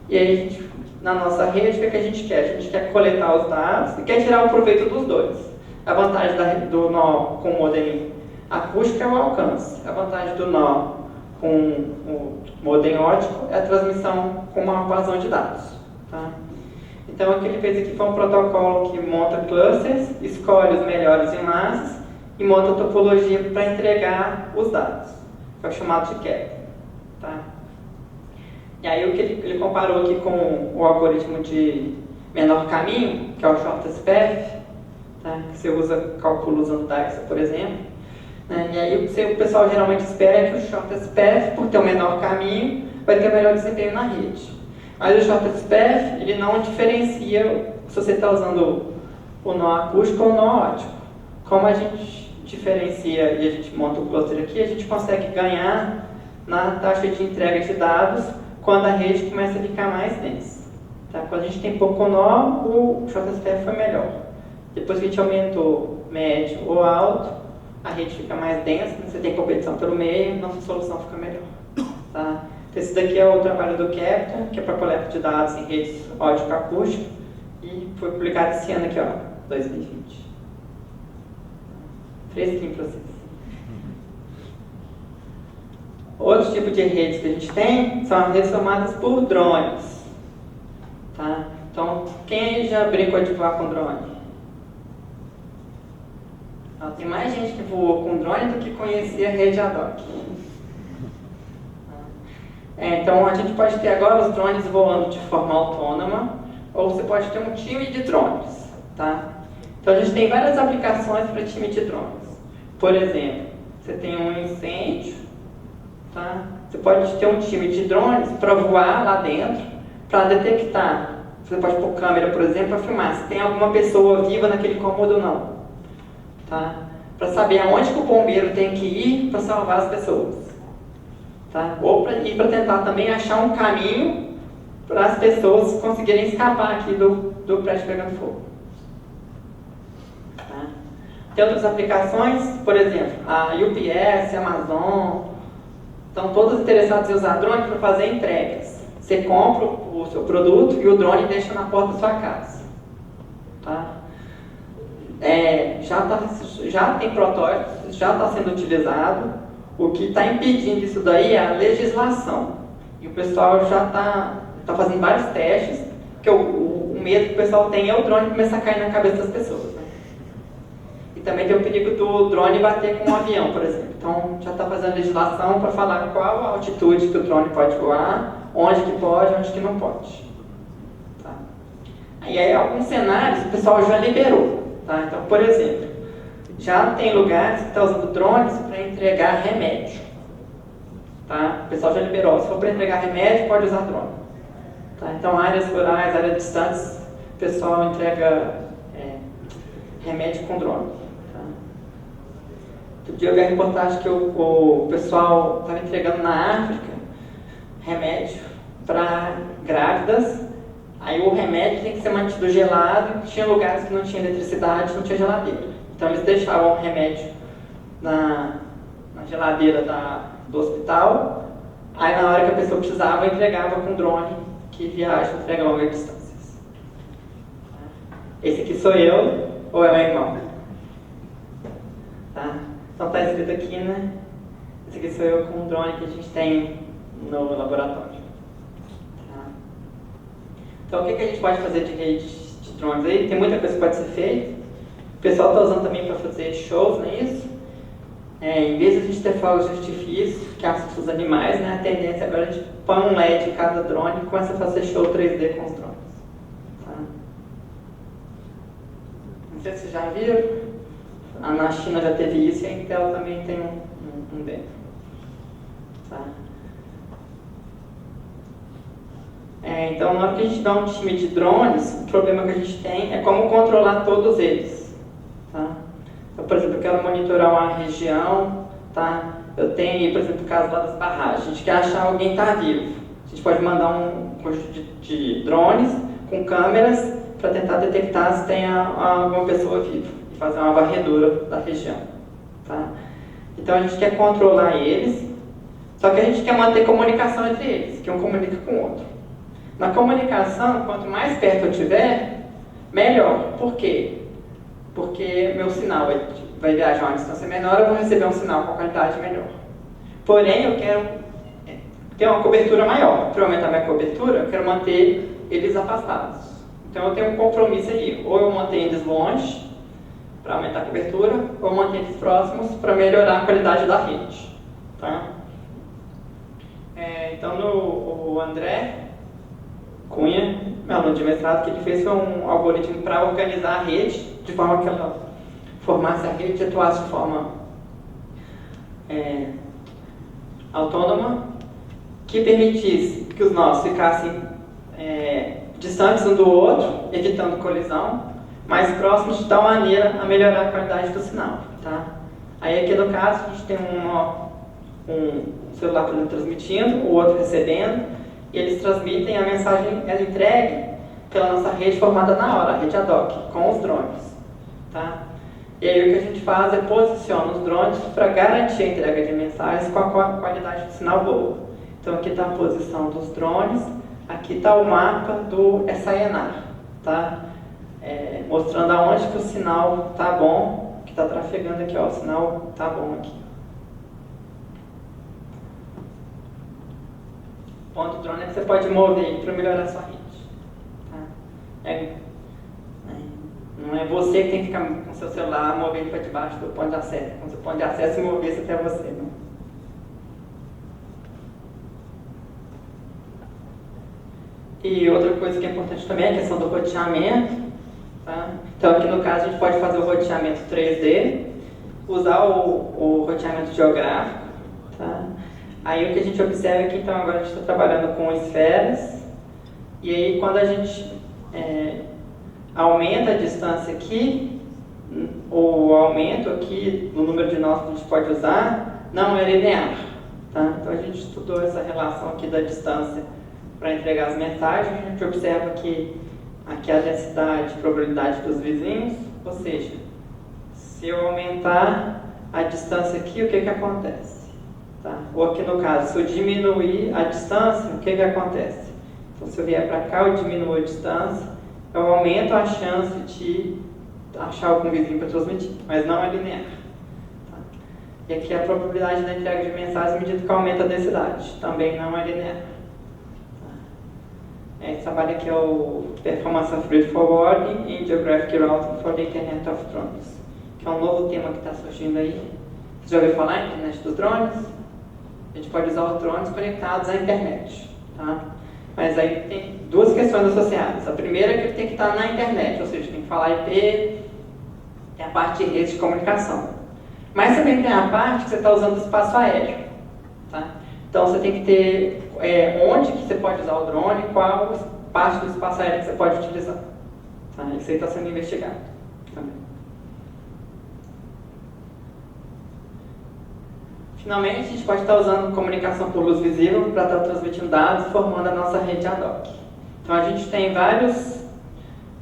Speaker 1: E aí a gente, na nossa rede, o que a gente quer? A gente quer coletar os dados e quer tirar o proveito dos dois. A vantagem do nó com o modem acústico é o alcance. A vantagem do nó com o modem ótico é a transmissão com uma vazão de dados, tá? Então o que ele fez aqui foi um protocolo que monta clusters, escolhe os melhores enlaces e monta a topologia para entregar os dados, que é o chamado de cap, tá? E aí o que ele comparou aqui com o algoritmo de menor caminho, que é o shortest path, tá? Que você usa cálculo usando DAXA, por exemplo, né? E aí o pessoal geralmente espera que o shortest path, por ter o menor caminho, vai ter melhor desempenho na rede. Mas o shortest path, ele não diferencia se você está usando o nó acústico ou o nó ótico. Como a gente diferencia e a gente monta o cluster aqui, a gente consegue ganhar na taxa de entrega de dados quando a rede começa a ficar mais densa. Tá? Quando a gente tem pouco nó, o shortest path foi melhor. Depois que a gente aumentou médio ou alto, a rede fica mais densa, você tem competição pelo meio, nossa solução fica melhor. Tá? Então, esse daqui é o trabalho do Captain, que é para coleta de dados em redes ótico-acústico, e foi publicado esse ano aqui, ó, 2020. Fresquinho para vocês. Outro tipo de redes que a gente tem são as redes formadas por drones. Tá? Então, quem aí já brincou de voar com drone? Tem mais gente que voou com drone do que conhecia a rede ad hoc. Então, a gente pode ter agora os drones voando de forma autônoma, ou você pode ter um time de drones. Tá? Então, a gente tem várias aplicações para time de drones. Por exemplo, você tem um incêndio, tá? Você pode ter um time de drones para voar lá dentro, para detectar. Você pode pôr câmera, por exemplo, para filmar se tem alguma pessoa viva naquele cômodo ou não. Tá? Para saber aonde que o bombeiro tem que ir para salvar as pessoas. Tá? Ou para tentar também achar um caminho para as pessoas conseguirem escapar aqui do prédio pegando fogo. Tá? Tem outras aplicações, por exemplo, a UPS, a Amazon, estão todas interessadas em usar drone para fazer entregas. Você compra o seu produto e o drone deixa na porta da sua casa. Tá? Já tem protótipos, já está sendo utilizado. O que está impedindo isso daí é a legislação. E o pessoal já está fazendo vários testes, porque o medo que o pessoal tem é o drone começar a cair na cabeça das pessoas. Né? E também tem o perigo do drone bater com um avião, por exemplo. Então já está fazendo legislação para falar qual a altitude que o drone pode voar, onde que pode, onde que não pode. Tá? E aí alguns cenários o pessoal já liberou. Tá? Então, por exemplo, já tem lugares que estão usando drones para entregar remédio. Tá? O pessoal já liberou. Se for para entregar remédio, pode usar drone. Tá? Então, áreas rurais, áreas distantes, o pessoal entrega remédio com drone. Tá? Outro dia eu vi a reportagem que o pessoal estava entregando na África remédio para grávidas. Aí o remédio tem que ser mantido gelado. Tinha lugares que não tinha eletricidade, não tinha geladeira. Então eles deixavam o remédio na geladeira do hospital. Aí na hora que a pessoa precisava, entregava com drone que viaja, entrega a longas distâncias. Esse aqui sou eu, ou é meu irmão? Tá? Então está escrito aqui, né? Esse aqui sou eu com um drone que a gente tem no laboratório. Então, o que a gente pode fazer de rede de drones aí? Tem muita coisa que pode ser feita. O pessoal está usando também para fazer shows, não é isso? Em vez de a gente ter fogos de artifício, que assustam os animais, né, a tendência agora é a gente põe um LED em cada drone e começa a fazer show 3D com os drones. Tá? Não sei se vocês já viram. Na China já teve isso e a Intel também tem um dentro. Tá? Então, na hora que a gente dá um time de drones, o problema que a gente tem é como controlar todos eles. Tá? Então, por exemplo, eu quero monitorar uma região, tá? Eu tenho, por exemplo, o caso lá das barragens. A gente quer achar alguém que está vivo. A gente pode mandar um conjunto de drones com câmeras para tentar detectar se tem alguma pessoa viva e fazer uma varredura da região. Tá? Então, a gente quer controlar eles, só que a gente quer manter comunicação entre eles, que um comunica com o outro. Na comunicação, quanto mais perto eu tiver, melhor. Por quê? Porque meu sinal vai viajar uma distância menor, eu vou receber um sinal com qualidade melhor. Porém, eu quero ter uma cobertura maior. Para aumentar minha cobertura, eu quero manter eles afastados. Então, eu tenho um compromisso aí. Ou eu mantenho eles longe, para aumentar a cobertura, ou eu mantenho eles próximos, para melhorar a qualidade da rede. Tá? Então, o André Cunha, meu aluno de mestrado, que ele fez foi um algoritmo para organizar a rede, de forma que ela formasse a rede e atuasse de forma autônoma, que permitisse que os nós ficassem distantes um do outro, evitando colisão, mais próximos de tal maneira a melhorar a qualidade do sinal. Tá? Aí aqui no caso a gente tem um celular, por exemplo, transmitindo, o outro recebendo, e eles transmitem a mensagem, ela entregue pela nossa rede formada na hora, a rede ad hoc, com os drones. Tá? E aí o que a gente faz é posiciona os drones para garantir a entrega de mensagens com a qualidade do sinal boa. Então aqui está a posição dos drones, aqui está o mapa do SINR, tá? Mostrando aonde que o sinal está bom, que está trafegando aqui, ó, o sinal está bom aqui. O ponto do drone é que você pode mover ele para melhorar a sua rede. Tá? Não é você que tem que ficar com o seu celular movendo para debaixo do ponto de acesso. Quando o ponto de acesso mover-se até você. Não. E outra coisa que é importante também é a questão do roteamento. Tá? Então aqui no caso a gente pode fazer o roteamento 3D, usar o roteamento geográfico. Tá? Aí o que a gente observa aqui, então agora a gente está trabalhando com esferas, e aí quando a gente aumenta a distância aqui, o aumento aqui no número de nós que a gente pode usar não é linear. Tá? Então a gente estudou essa relação aqui da distância para entregar as mensagens, a gente observa que aqui a densidade e probabilidade dos vizinhos, ou seja, se eu aumentar a distância aqui, o que acontece? Tá? Ou aqui no caso, se eu diminuir a distância, o que acontece? Então se eu vier para cá, eu diminuo a distância, eu aumento a chance de achar algum vizinho para transmitir, mas não é linear. Tá? E aqui a probabilidade da entrega de mensagens à medida que aumenta a densidade, também não é linear. Esse trabalho aqui é o Performance of Freight Forwarding in Geographic Routing for the Internet of Drones, que é um novo tema que está surgindo aí. Você já ouviu falar em internet dos drones? A gente pode usar os drones conectados à internet. Tá? Mas aí tem duas questões associadas. A primeira é que ele tem que estar na internet, ou seja, tem que falar IP, tem a parte de rede de comunicação. Mas também tem a parte que você está usando o espaço aéreo. Tá? Então você tem que ter onde que você pode usar o drone, qual parte do espaço aéreo que você pode utilizar. Tá? Isso aí está sendo investigado também. Finalmente, a gente pode estar usando comunicação por luz visível para estar transmitindo dados e formando a nossa rede ad hoc. Então a gente tem vários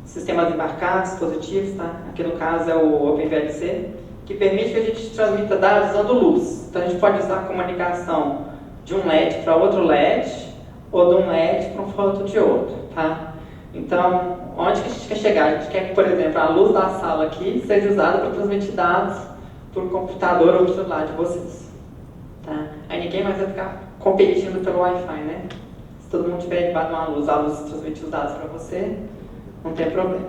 Speaker 1: sistemas embarcados, dispositivos, tá? Aqui no caso é o OpenVLC, que permite que a gente transmita dados usando luz. Então a gente pode usar a comunicação de um LED para outro LED, ou de um LED para um foto de outro. Tá? Então, onde que a gente quer chegar? A gente quer que, por exemplo, a luz da sala aqui seja usada para transmitir dados para o computador ou para o celular de vocês. Tá? Aí ninguém mais vai ficar competindo pelo Wi-Fi, né? Se todo mundo tiver debaixo de uma luz, a luz transmite os dados para você, não tem problema.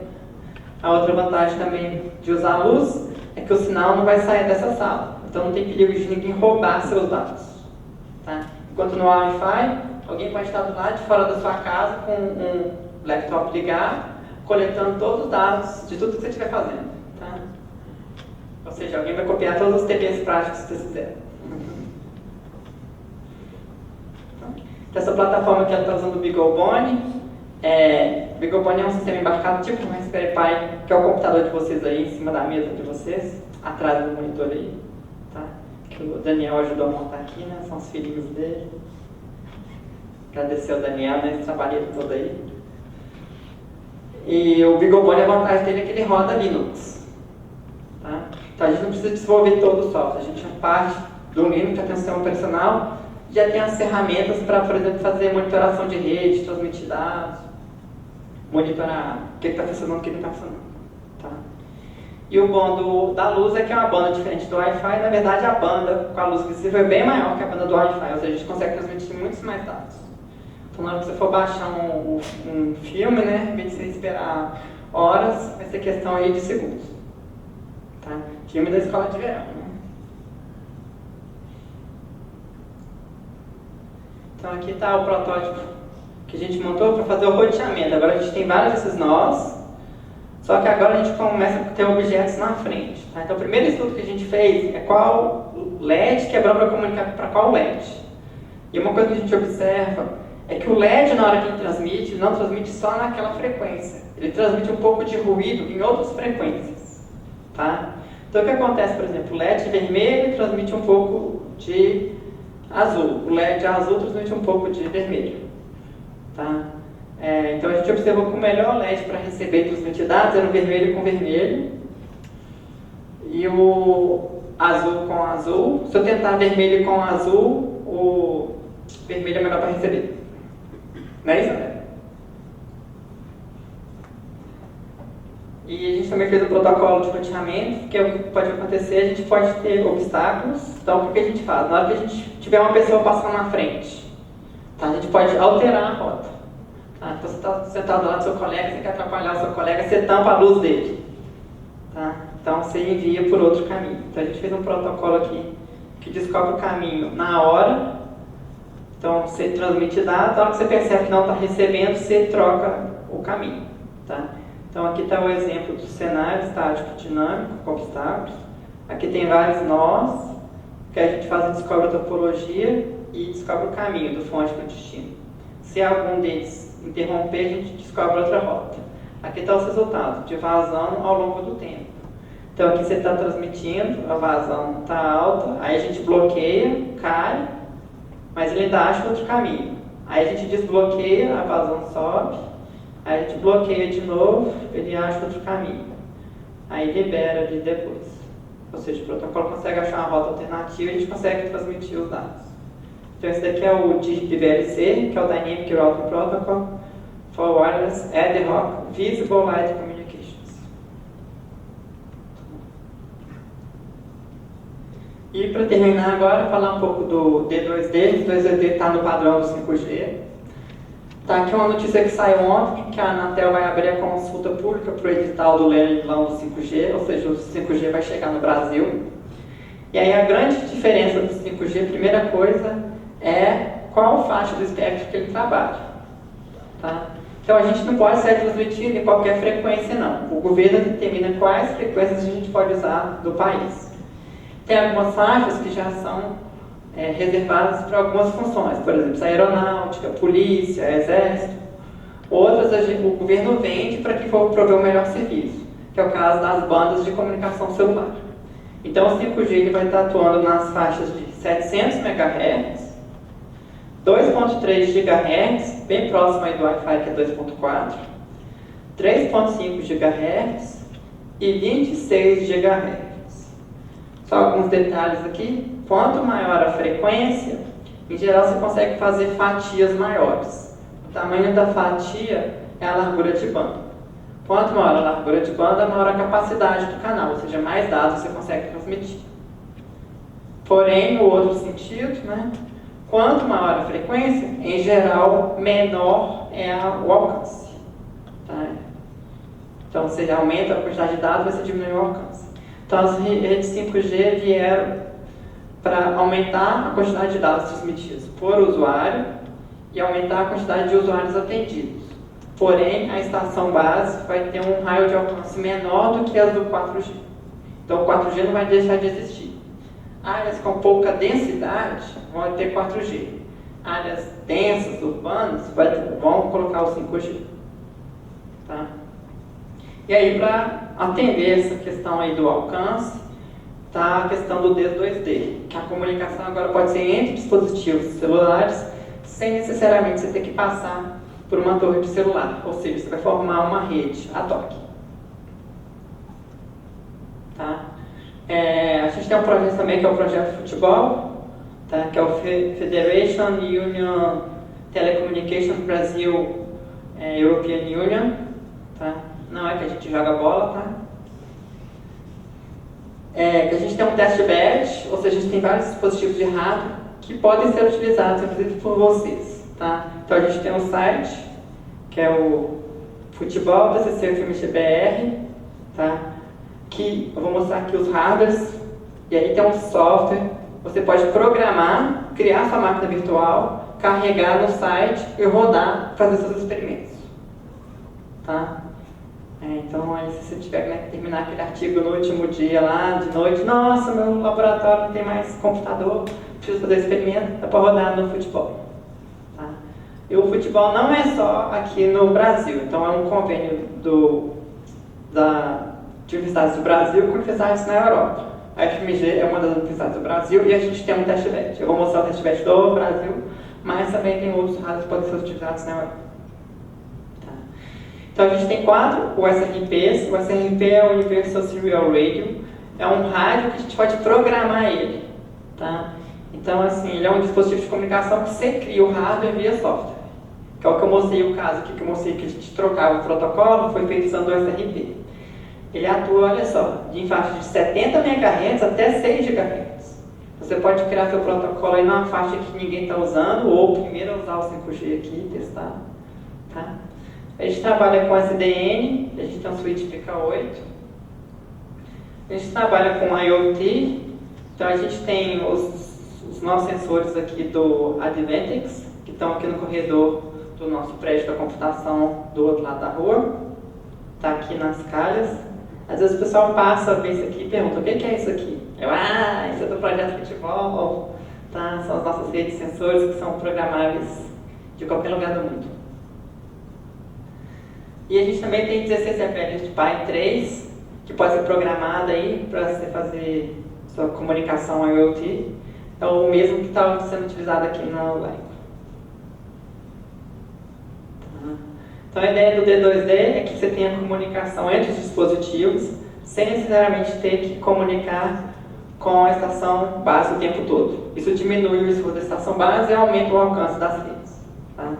Speaker 1: A outra vantagem também de usar a luz é que o sinal não vai sair dessa sala. Então não tem perigo de ninguém roubar seus dados. Tá? Enquanto no Wi-Fi, alguém pode estar do lado de fora da sua casa com um laptop ligado, coletando todos os dados de tudo que você estiver fazendo. Tá? Ou seja, alguém vai copiar todos os TPs práticos que você fizer. Então, essa plataforma que ela está usando o BeagleBone. BeagleBone é um sistema embarcado tipo um Raspberry Pi, que é o computador de vocês aí, em cima da mesa de vocês, atrás do monitor aí, tá? Que o Daniel ajudou a montar aqui, né? São os filhinhos dele. Agradecer ao Daniel, né? Esse trabalho todo aí. E o BeagleBone, a vantagem dele é que ele roda Linux, tá? Então a gente não precisa desenvolver todo o software, a gente parte do Linux, já tem um sistema operacional, já tem as ferramentas para, por exemplo, fazer monitoração de rede, transmitir dados, monitorar o que está funcionando e o que não está funcionando. Tá? E o bom da luz é que é uma banda diferente do Wi-Fi. Na verdade, a banda com a luz visível é bem maior que a banda do Wi-Fi, ou seja, a gente consegue transmitir muitos mais dados. Então, na hora que você for baixar um filme, né, em vez de você esperar horas, vai ser questão aí de segundos. Tá? Filme da escola de verão. Né? Então, aqui está o protótipo que a gente montou para fazer o roteamento. Agora a gente tem vários desses nós, só que agora a gente começa a ter objetos na frente. Tá? Então o primeiro estudo que a gente fez é qual LED quebrou para comunicar para qual LED. E uma coisa que a gente observa é que o LED, na hora que ele transmite, não transmite só naquela frequência. Ele transmite um pouco de ruído em outras frequências. Tá? Então o que acontece, por exemplo, o LED vermelho transmite um pouco de azul. O LED azul transmite um pouco de vermelho. Tá? Então a gente observou que o melhor LED para receber e transmitir dados era o vermelho com vermelho e o azul com azul. Se eu tentar vermelho com azul, o vermelho é melhor para receber. Não é isso, né? E a gente também fez o protocolo de roteamento, que é o que pode acontecer, a gente pode ter obstáculos. Então o que a gente faz? Na hora que a gente tiver uma pessoa passando na frente, tá? A gente pode alterar a rota. Tá? Então você está sentado lá do seu colega, você quer atrapalhar o seu colega, você tampa a luz dele. Tá? Então você envia por outro caminho. Então a gente fez um protocolo aqui que descobre o caminho na hora. Então você transmite dados, na hora que você percebe que não está recebendo, você troca o caminho. Tá? Então aqui está o exemplo do cenário estático dinâmico com obstáculos. Aqui tem vários nós, que a gente faz a descobre a topologia e descobre o caminho do fonte para o destino. Se algum deles interromper, a gente descobre outra rota. Aqui está os resultados de vazão ao longo do tempo. Então aqui você está transmitindo, a vazão está alta, aí a gente bloqueia, cai, mas ele ainda acha outro caminho. Aí a gente desbloqueia, a vazão sobe, aí a gente bloqueia de novo, ele acha outro caminho. Aí libera ali depois. Ou seja, o protocolo consegue achar uma rota alternativa e a gente consegue transmitir os dados. Então esse daqui é o DIP VLC, que é o Dynamic Routing Protocol for Wireless Ad Hoc Visible Light Communications. E para terminar agora, falar um pouco do D2D. O D2D está no padrão do 5G. Tá, aqui uma notícia que saiu ontem, que a Anatel vai abrir a consulta pública para o edital do leilão do 5G, ou seja, o 5G vai chegar no Brasil. E aí a grande diferença do 5G, a primeira coisa, é qual faixa do espectro que ele trabalha. Tá? Então a gente não pode ser transmitido em qualquer frequência não. O governo determina quais frequências a gente pode usar do país. Tem algumas faixas que já são reservadas para algumas funções, por exemplo, aeronáutica, polícia, exército. Outras o governo vende para que for prover o melhor serviço, que é o caso das bandas de comunicação celular. Então o 5G ele vai estar atuando nas faixas de 700 MHz, 2.3 GHz, bem próximo aí do Wi-Fi, que é 2.4, 3.5 GHz e 26 GHz. Só alguns detalhes aqui. Quanto maior a frequência, em geral você consegue fazer fatias maiores. O tamanho da fatia é a largura de banda. Quanto maior a largura de banda, maior a capacidade do canal, ou seja, mais dados você consegue transmitir. Porém, no outro sentido, né, Quanto maior a frequência, em geral, menor é o alcance. Tá? Então, se aumenta a quantidade de dados, você diminui o alcance. Então, as redes 5G vieram para aumentar a quantidade de dados transmitidos por usuário e aumentar a quantidade de usuários atendidos. Porém, a estação base vai ter um raio de alcance menor do que as do 4G. Então, o 4G não vai deixar de existir. Áreas com pouca densidade vão ter 4G. Áreas densas, urbanas, vão colocar o 5G. Tá? E aí, para atender essa questão aí do alcance, tá a questão do D2D, que a comunicação agora pode ser entre dispositivos celulares, sem necessariamente você ter que passar por uma torre de celular, ou seja, você vai formar uma rede ad hoc. Tá? A gente tem um projeto também que é o projeto Futebol, tá? Que é o Federation Union Telecommunications Brasil European Union. Tá? Não é que a gente joga bola, tá? Que a gente tem um testbed, ou seja, a gente tem vários dispositivos de rádio que podem ser utilizados, inclusive por vocês. Tá? Então a gente tem um site, que é o Futebol TCC FMG-BR, tá? Que eu vou mostrar aqui os hardwares, e aí tem um software, você pode programar, criar sua máquina virtual, carregar no site e rodar, fazer seus experimentos. Tá? Então, aí, se você tiver que terminar aquele artigo no último dia lá, de noite, nossa, meu laboratório não tem mais computador, preciso fazer experimento, dá para rodar no futebol. Tá? E o futebol não é só aqui no Brasil, então é um convênio de universidades do Brasil com universidades na Europa. A FMG é uma das universidades do Brasil e a gente tem um testbed. Eu vou mostrar o testbed do Brasil, mas também tem outros rádios que podem ser utilizados na Europa. Então a gente tem 4 USRPs. O USRP é o Universal Serial Radio. É um rádio que a gente pode programar ele. Tá? Então assim, ele é um dispositivo de comunicação que você cria o hardware via software. Que é o que eu mostrei o caso aqui, que eu mostrei que a gente trocava o protocolo, foi feito usando o USRP. Ele atua, olha só, em faixa de 70 MHz até 6 GHz. Você pode criar seu protocolo aí numa faixa que ninguém está usando, ou primeiro usar o 5G aqui e testar. Tá? A gente trabalha com SDN, a gente tem um switch PK8. A gente trabalha com IoT, então a gente tem os nossos sensores aqui do Advantix, que estão aqui no corredor do nosso prédio da computação do outro lado da rua. Está aqui nas calhas. Às vezes o pessoal passa a ver isso aqui e pergunta, o que é isso aqui? Isso é do projeto Futebol. Tá? São as nossas redes de sensores que são programáveis de qualquer lugar do mundo. E a gente também tem 16 CPLs de Pi 3, que pode ser programada aí para você fazer sua comunicação IoT. É o mesmo que está sendo utilizado aqui na Laico. Tá. Então a ideia do D2D é que você tenha comunicação entre os dispositivos, sem necessariamente ter que comunicar com a estação base o tempo todo. Isso diminui o esforço da estação base e aumenta o alcance das redes. Tá.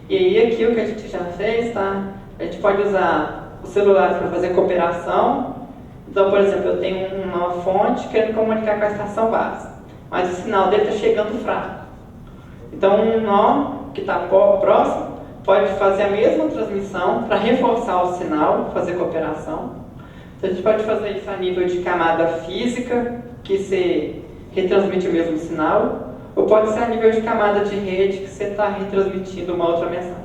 Speaker 1: E aí aqui o que a gente já fez, tá? A gente pode usar os celulares para fazer cooperação. Então, por exemplo, eu tenho uma fonte querendo comunicar com a estação base, mas o sinal dele está chegando fraco. Então, um nó que está próximo pode fazer a mesma transmissão para reforçar o sinal, fazer cooperação. Então, a gente pode fazer isso a nível de camada física, que você retransmite o mesmo sinal, ou pode ser a nível de camada de rede, que você está retransmitindo uma outra mensagem.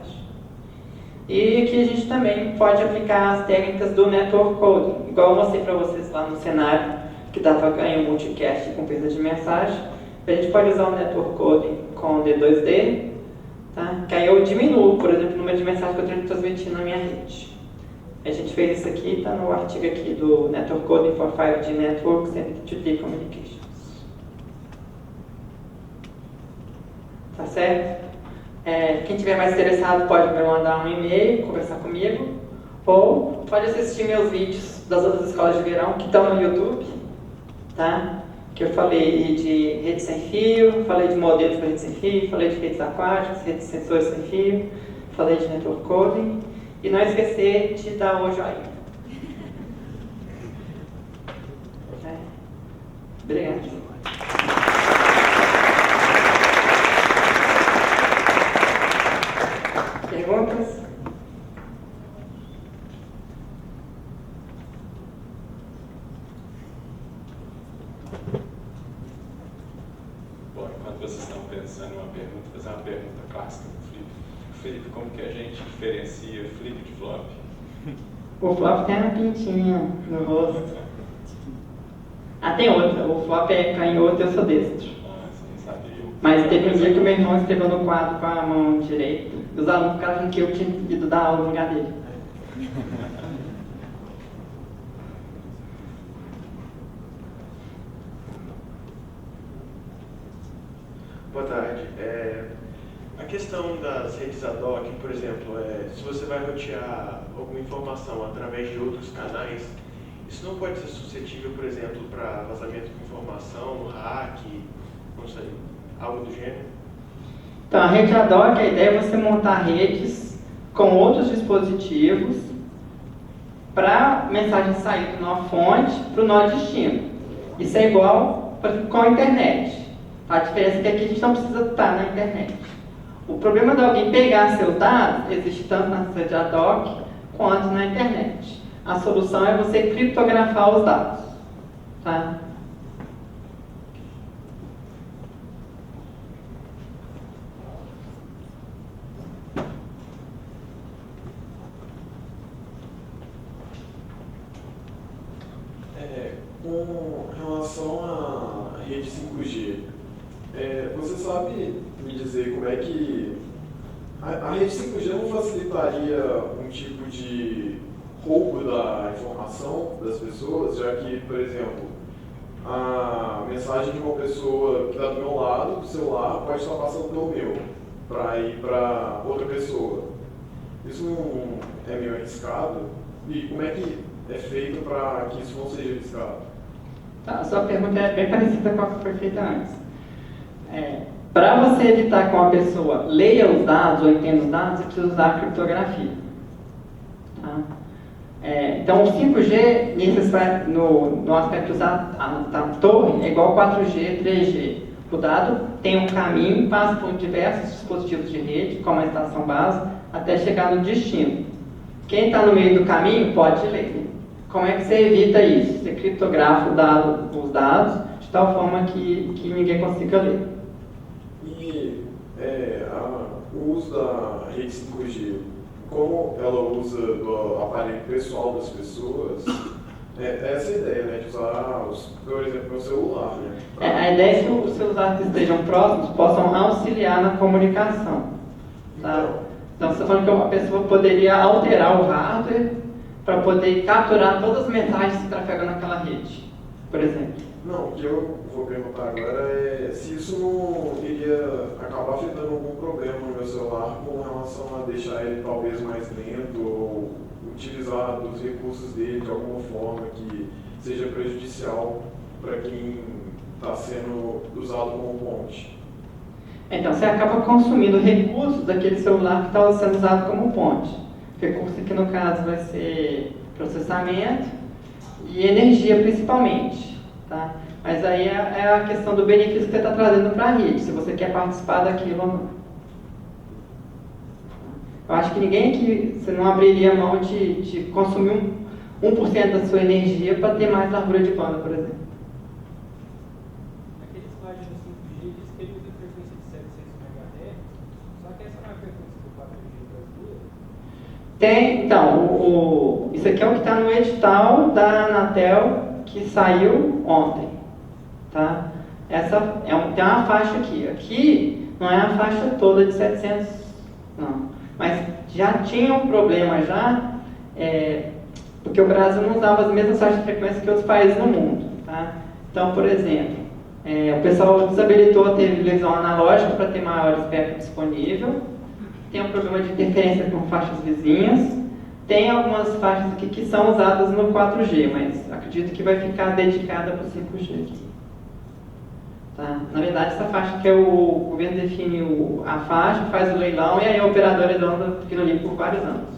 Speaker 1: E aqui a gente também pode aplicar as técnicas do Network Coding, igual eu mostrei para vocês lá no cenário, que dá para ganhar um multicast com perda de mensagem. A gente pode usar o Network Coding com o D2D, tá? Que aí eu diminuo, por exemplo, o número de mensagens que eu estou transmitindo na minha rede. A gente fez isso aqui, está no artigo aqui do Network Coding for 5G Networks and 2D Communications. Tá certo? Quem tiver mais interessado pode me mandar um e-mail, conversar comigo, ou pode assistir meus vídeos das outras escolas de verão que estão no YouTube, tá? Que eu falei de rede sem fio, falei de modelos para rede sem fio, falei de redes aquáticas, redes de sensores sem fio, falei de network coding, e não esquecer de dar o joinha. Obrigado.
Speaker 2: Bom, enquanto vocês estão pensando em uma pergunta, vou fazer uma pergunta clássica para o Felipe. Felipe, como que a gente diferencia flip de flop?
Speaker 1: O flop tem uma pintinha no rosto. Ah, tem outra. O flop é canhoto e eu sou destro.
Speaker 2: Ah, você não sabia.
Speaker 1: Mas teve um dia que o meu irmão escreveu no quadro com a mão direita. E os alunos ficaram achando que eu tinha ido dar aula no lugar dele.
Speaker 3: Boa tarde. A questão das redes ad hoc, por exemplo, se você vai rotear alguma informação através de outros canais, isso não pode ser suscetível, por exemplo, para vazamento de informação, hack, não sei, algo do gênero?
Speaker 1: Então, a rede ad hoc, a ideia é você montar redes com outros dispositivos para a mensagem sair de uma fonte para o nó destino. Isso é igual com a internet. A diferença é que aqui a gente não precisa estar na internet. O problema de alguém pegar seus dados existe tanto na rede ad hoc quanto na internet. A solução é você criptografar os dados. Tá?
Speaker 4: Com relação à rede 5G, você sabe me dizer como é que a rede 5G não facilitaria um tipo de roubo da informação das pessoas, já que, por exemplo, a mensagem de uma pessoa que está do meu lado, do celular, pode estar passando pelo meu, para ir para outra pessoa. Isso não é meio arriscado? E como é que é feito para que isso não seja arriscado?
Speaker 1: Tá, a sua pergunta é bem parecida com a que foi feita antes. Para você evitar que uma pessoa leia os dados ou entenda os dados, você precisa usar a criptografia. Tá? Então, o 5G, no aspecto da torre, é igual ao 4G, 3G. O dado tem um caminho, passa por diversos dispositivos de rede, como a estação base, até chegar no destino. Quem está no meio do caminho pode ler. Como é que você evita isso? Você criptografa os dados de tal forma que ninguém consiga ler.
Speaker 4: E o uso da rede 5G, como ela usa do aparelho pessoal das pessoas, essa ideia, né, de usar, por exemplo, meu celular. Né,
Speaker 1: a ideia é que os celulares que estejam próximos possam auxiliar na comunicação. Tá? Então, você está falando que uma pessoa poderia alterar o hardware para poder capturar todas as mensagens que trafegam naquela rede, por exemplo.
Speaker 4: Não, o que eu vou perguntar agora é se isso não iria acabar afetando algum problema no meu celular com relação a deixar ele talvez mais lento ou utilizar os recursos dele de alguma forma que seja prejudicial para quem está sendo usado como ponte.
Speaker 1: Então, você acaba consumindo recursos daquele celular que está sendo usado como ponte. Recurso que, no caso, vai ser processamento e energia, principalmente. Tá? Mas aí é a questão do benefício que você está trazendo para a rede, se você quer participar daquilo ou não. Eu acho que ninguém aqui, você não abriria mão de consumir 1% da sua energia para ter mais largura de banda, por exemplo.
Speaker 5: Aqueles páginas 5G diz que ele usa frequência de 700 MHz, só que essa não é a frequência do 4G brasileiro.
Speaker 1: Tem, então, isso aqui é o que está no edital da Anatel que saiu ontem. Tá? Tem uma faixa aqui. Aqui não é a faixa toda de 700, não. Mas já tinha um problema porque o Brasil não usava as mesmas faixas de frequência que outros países no mundo. Tá? Então, por exemplo, o pessoal desabilitou a televisão analógica para ter maior espectro disponível. Tem um problema de interferência com faixas vizinhas. Tem algumas faixas aqui que são usadas no 4G, mas acredito que vai ficar dedicada para o 5G aqui. Tá? Na verdade, essa faixa que o governo define a faixa, faz o leilão e aí a operadora anda aquilo ali por vários anos.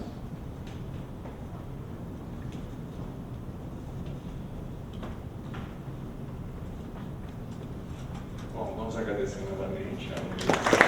Speaker 2: Bom, vamos agradecer novamente a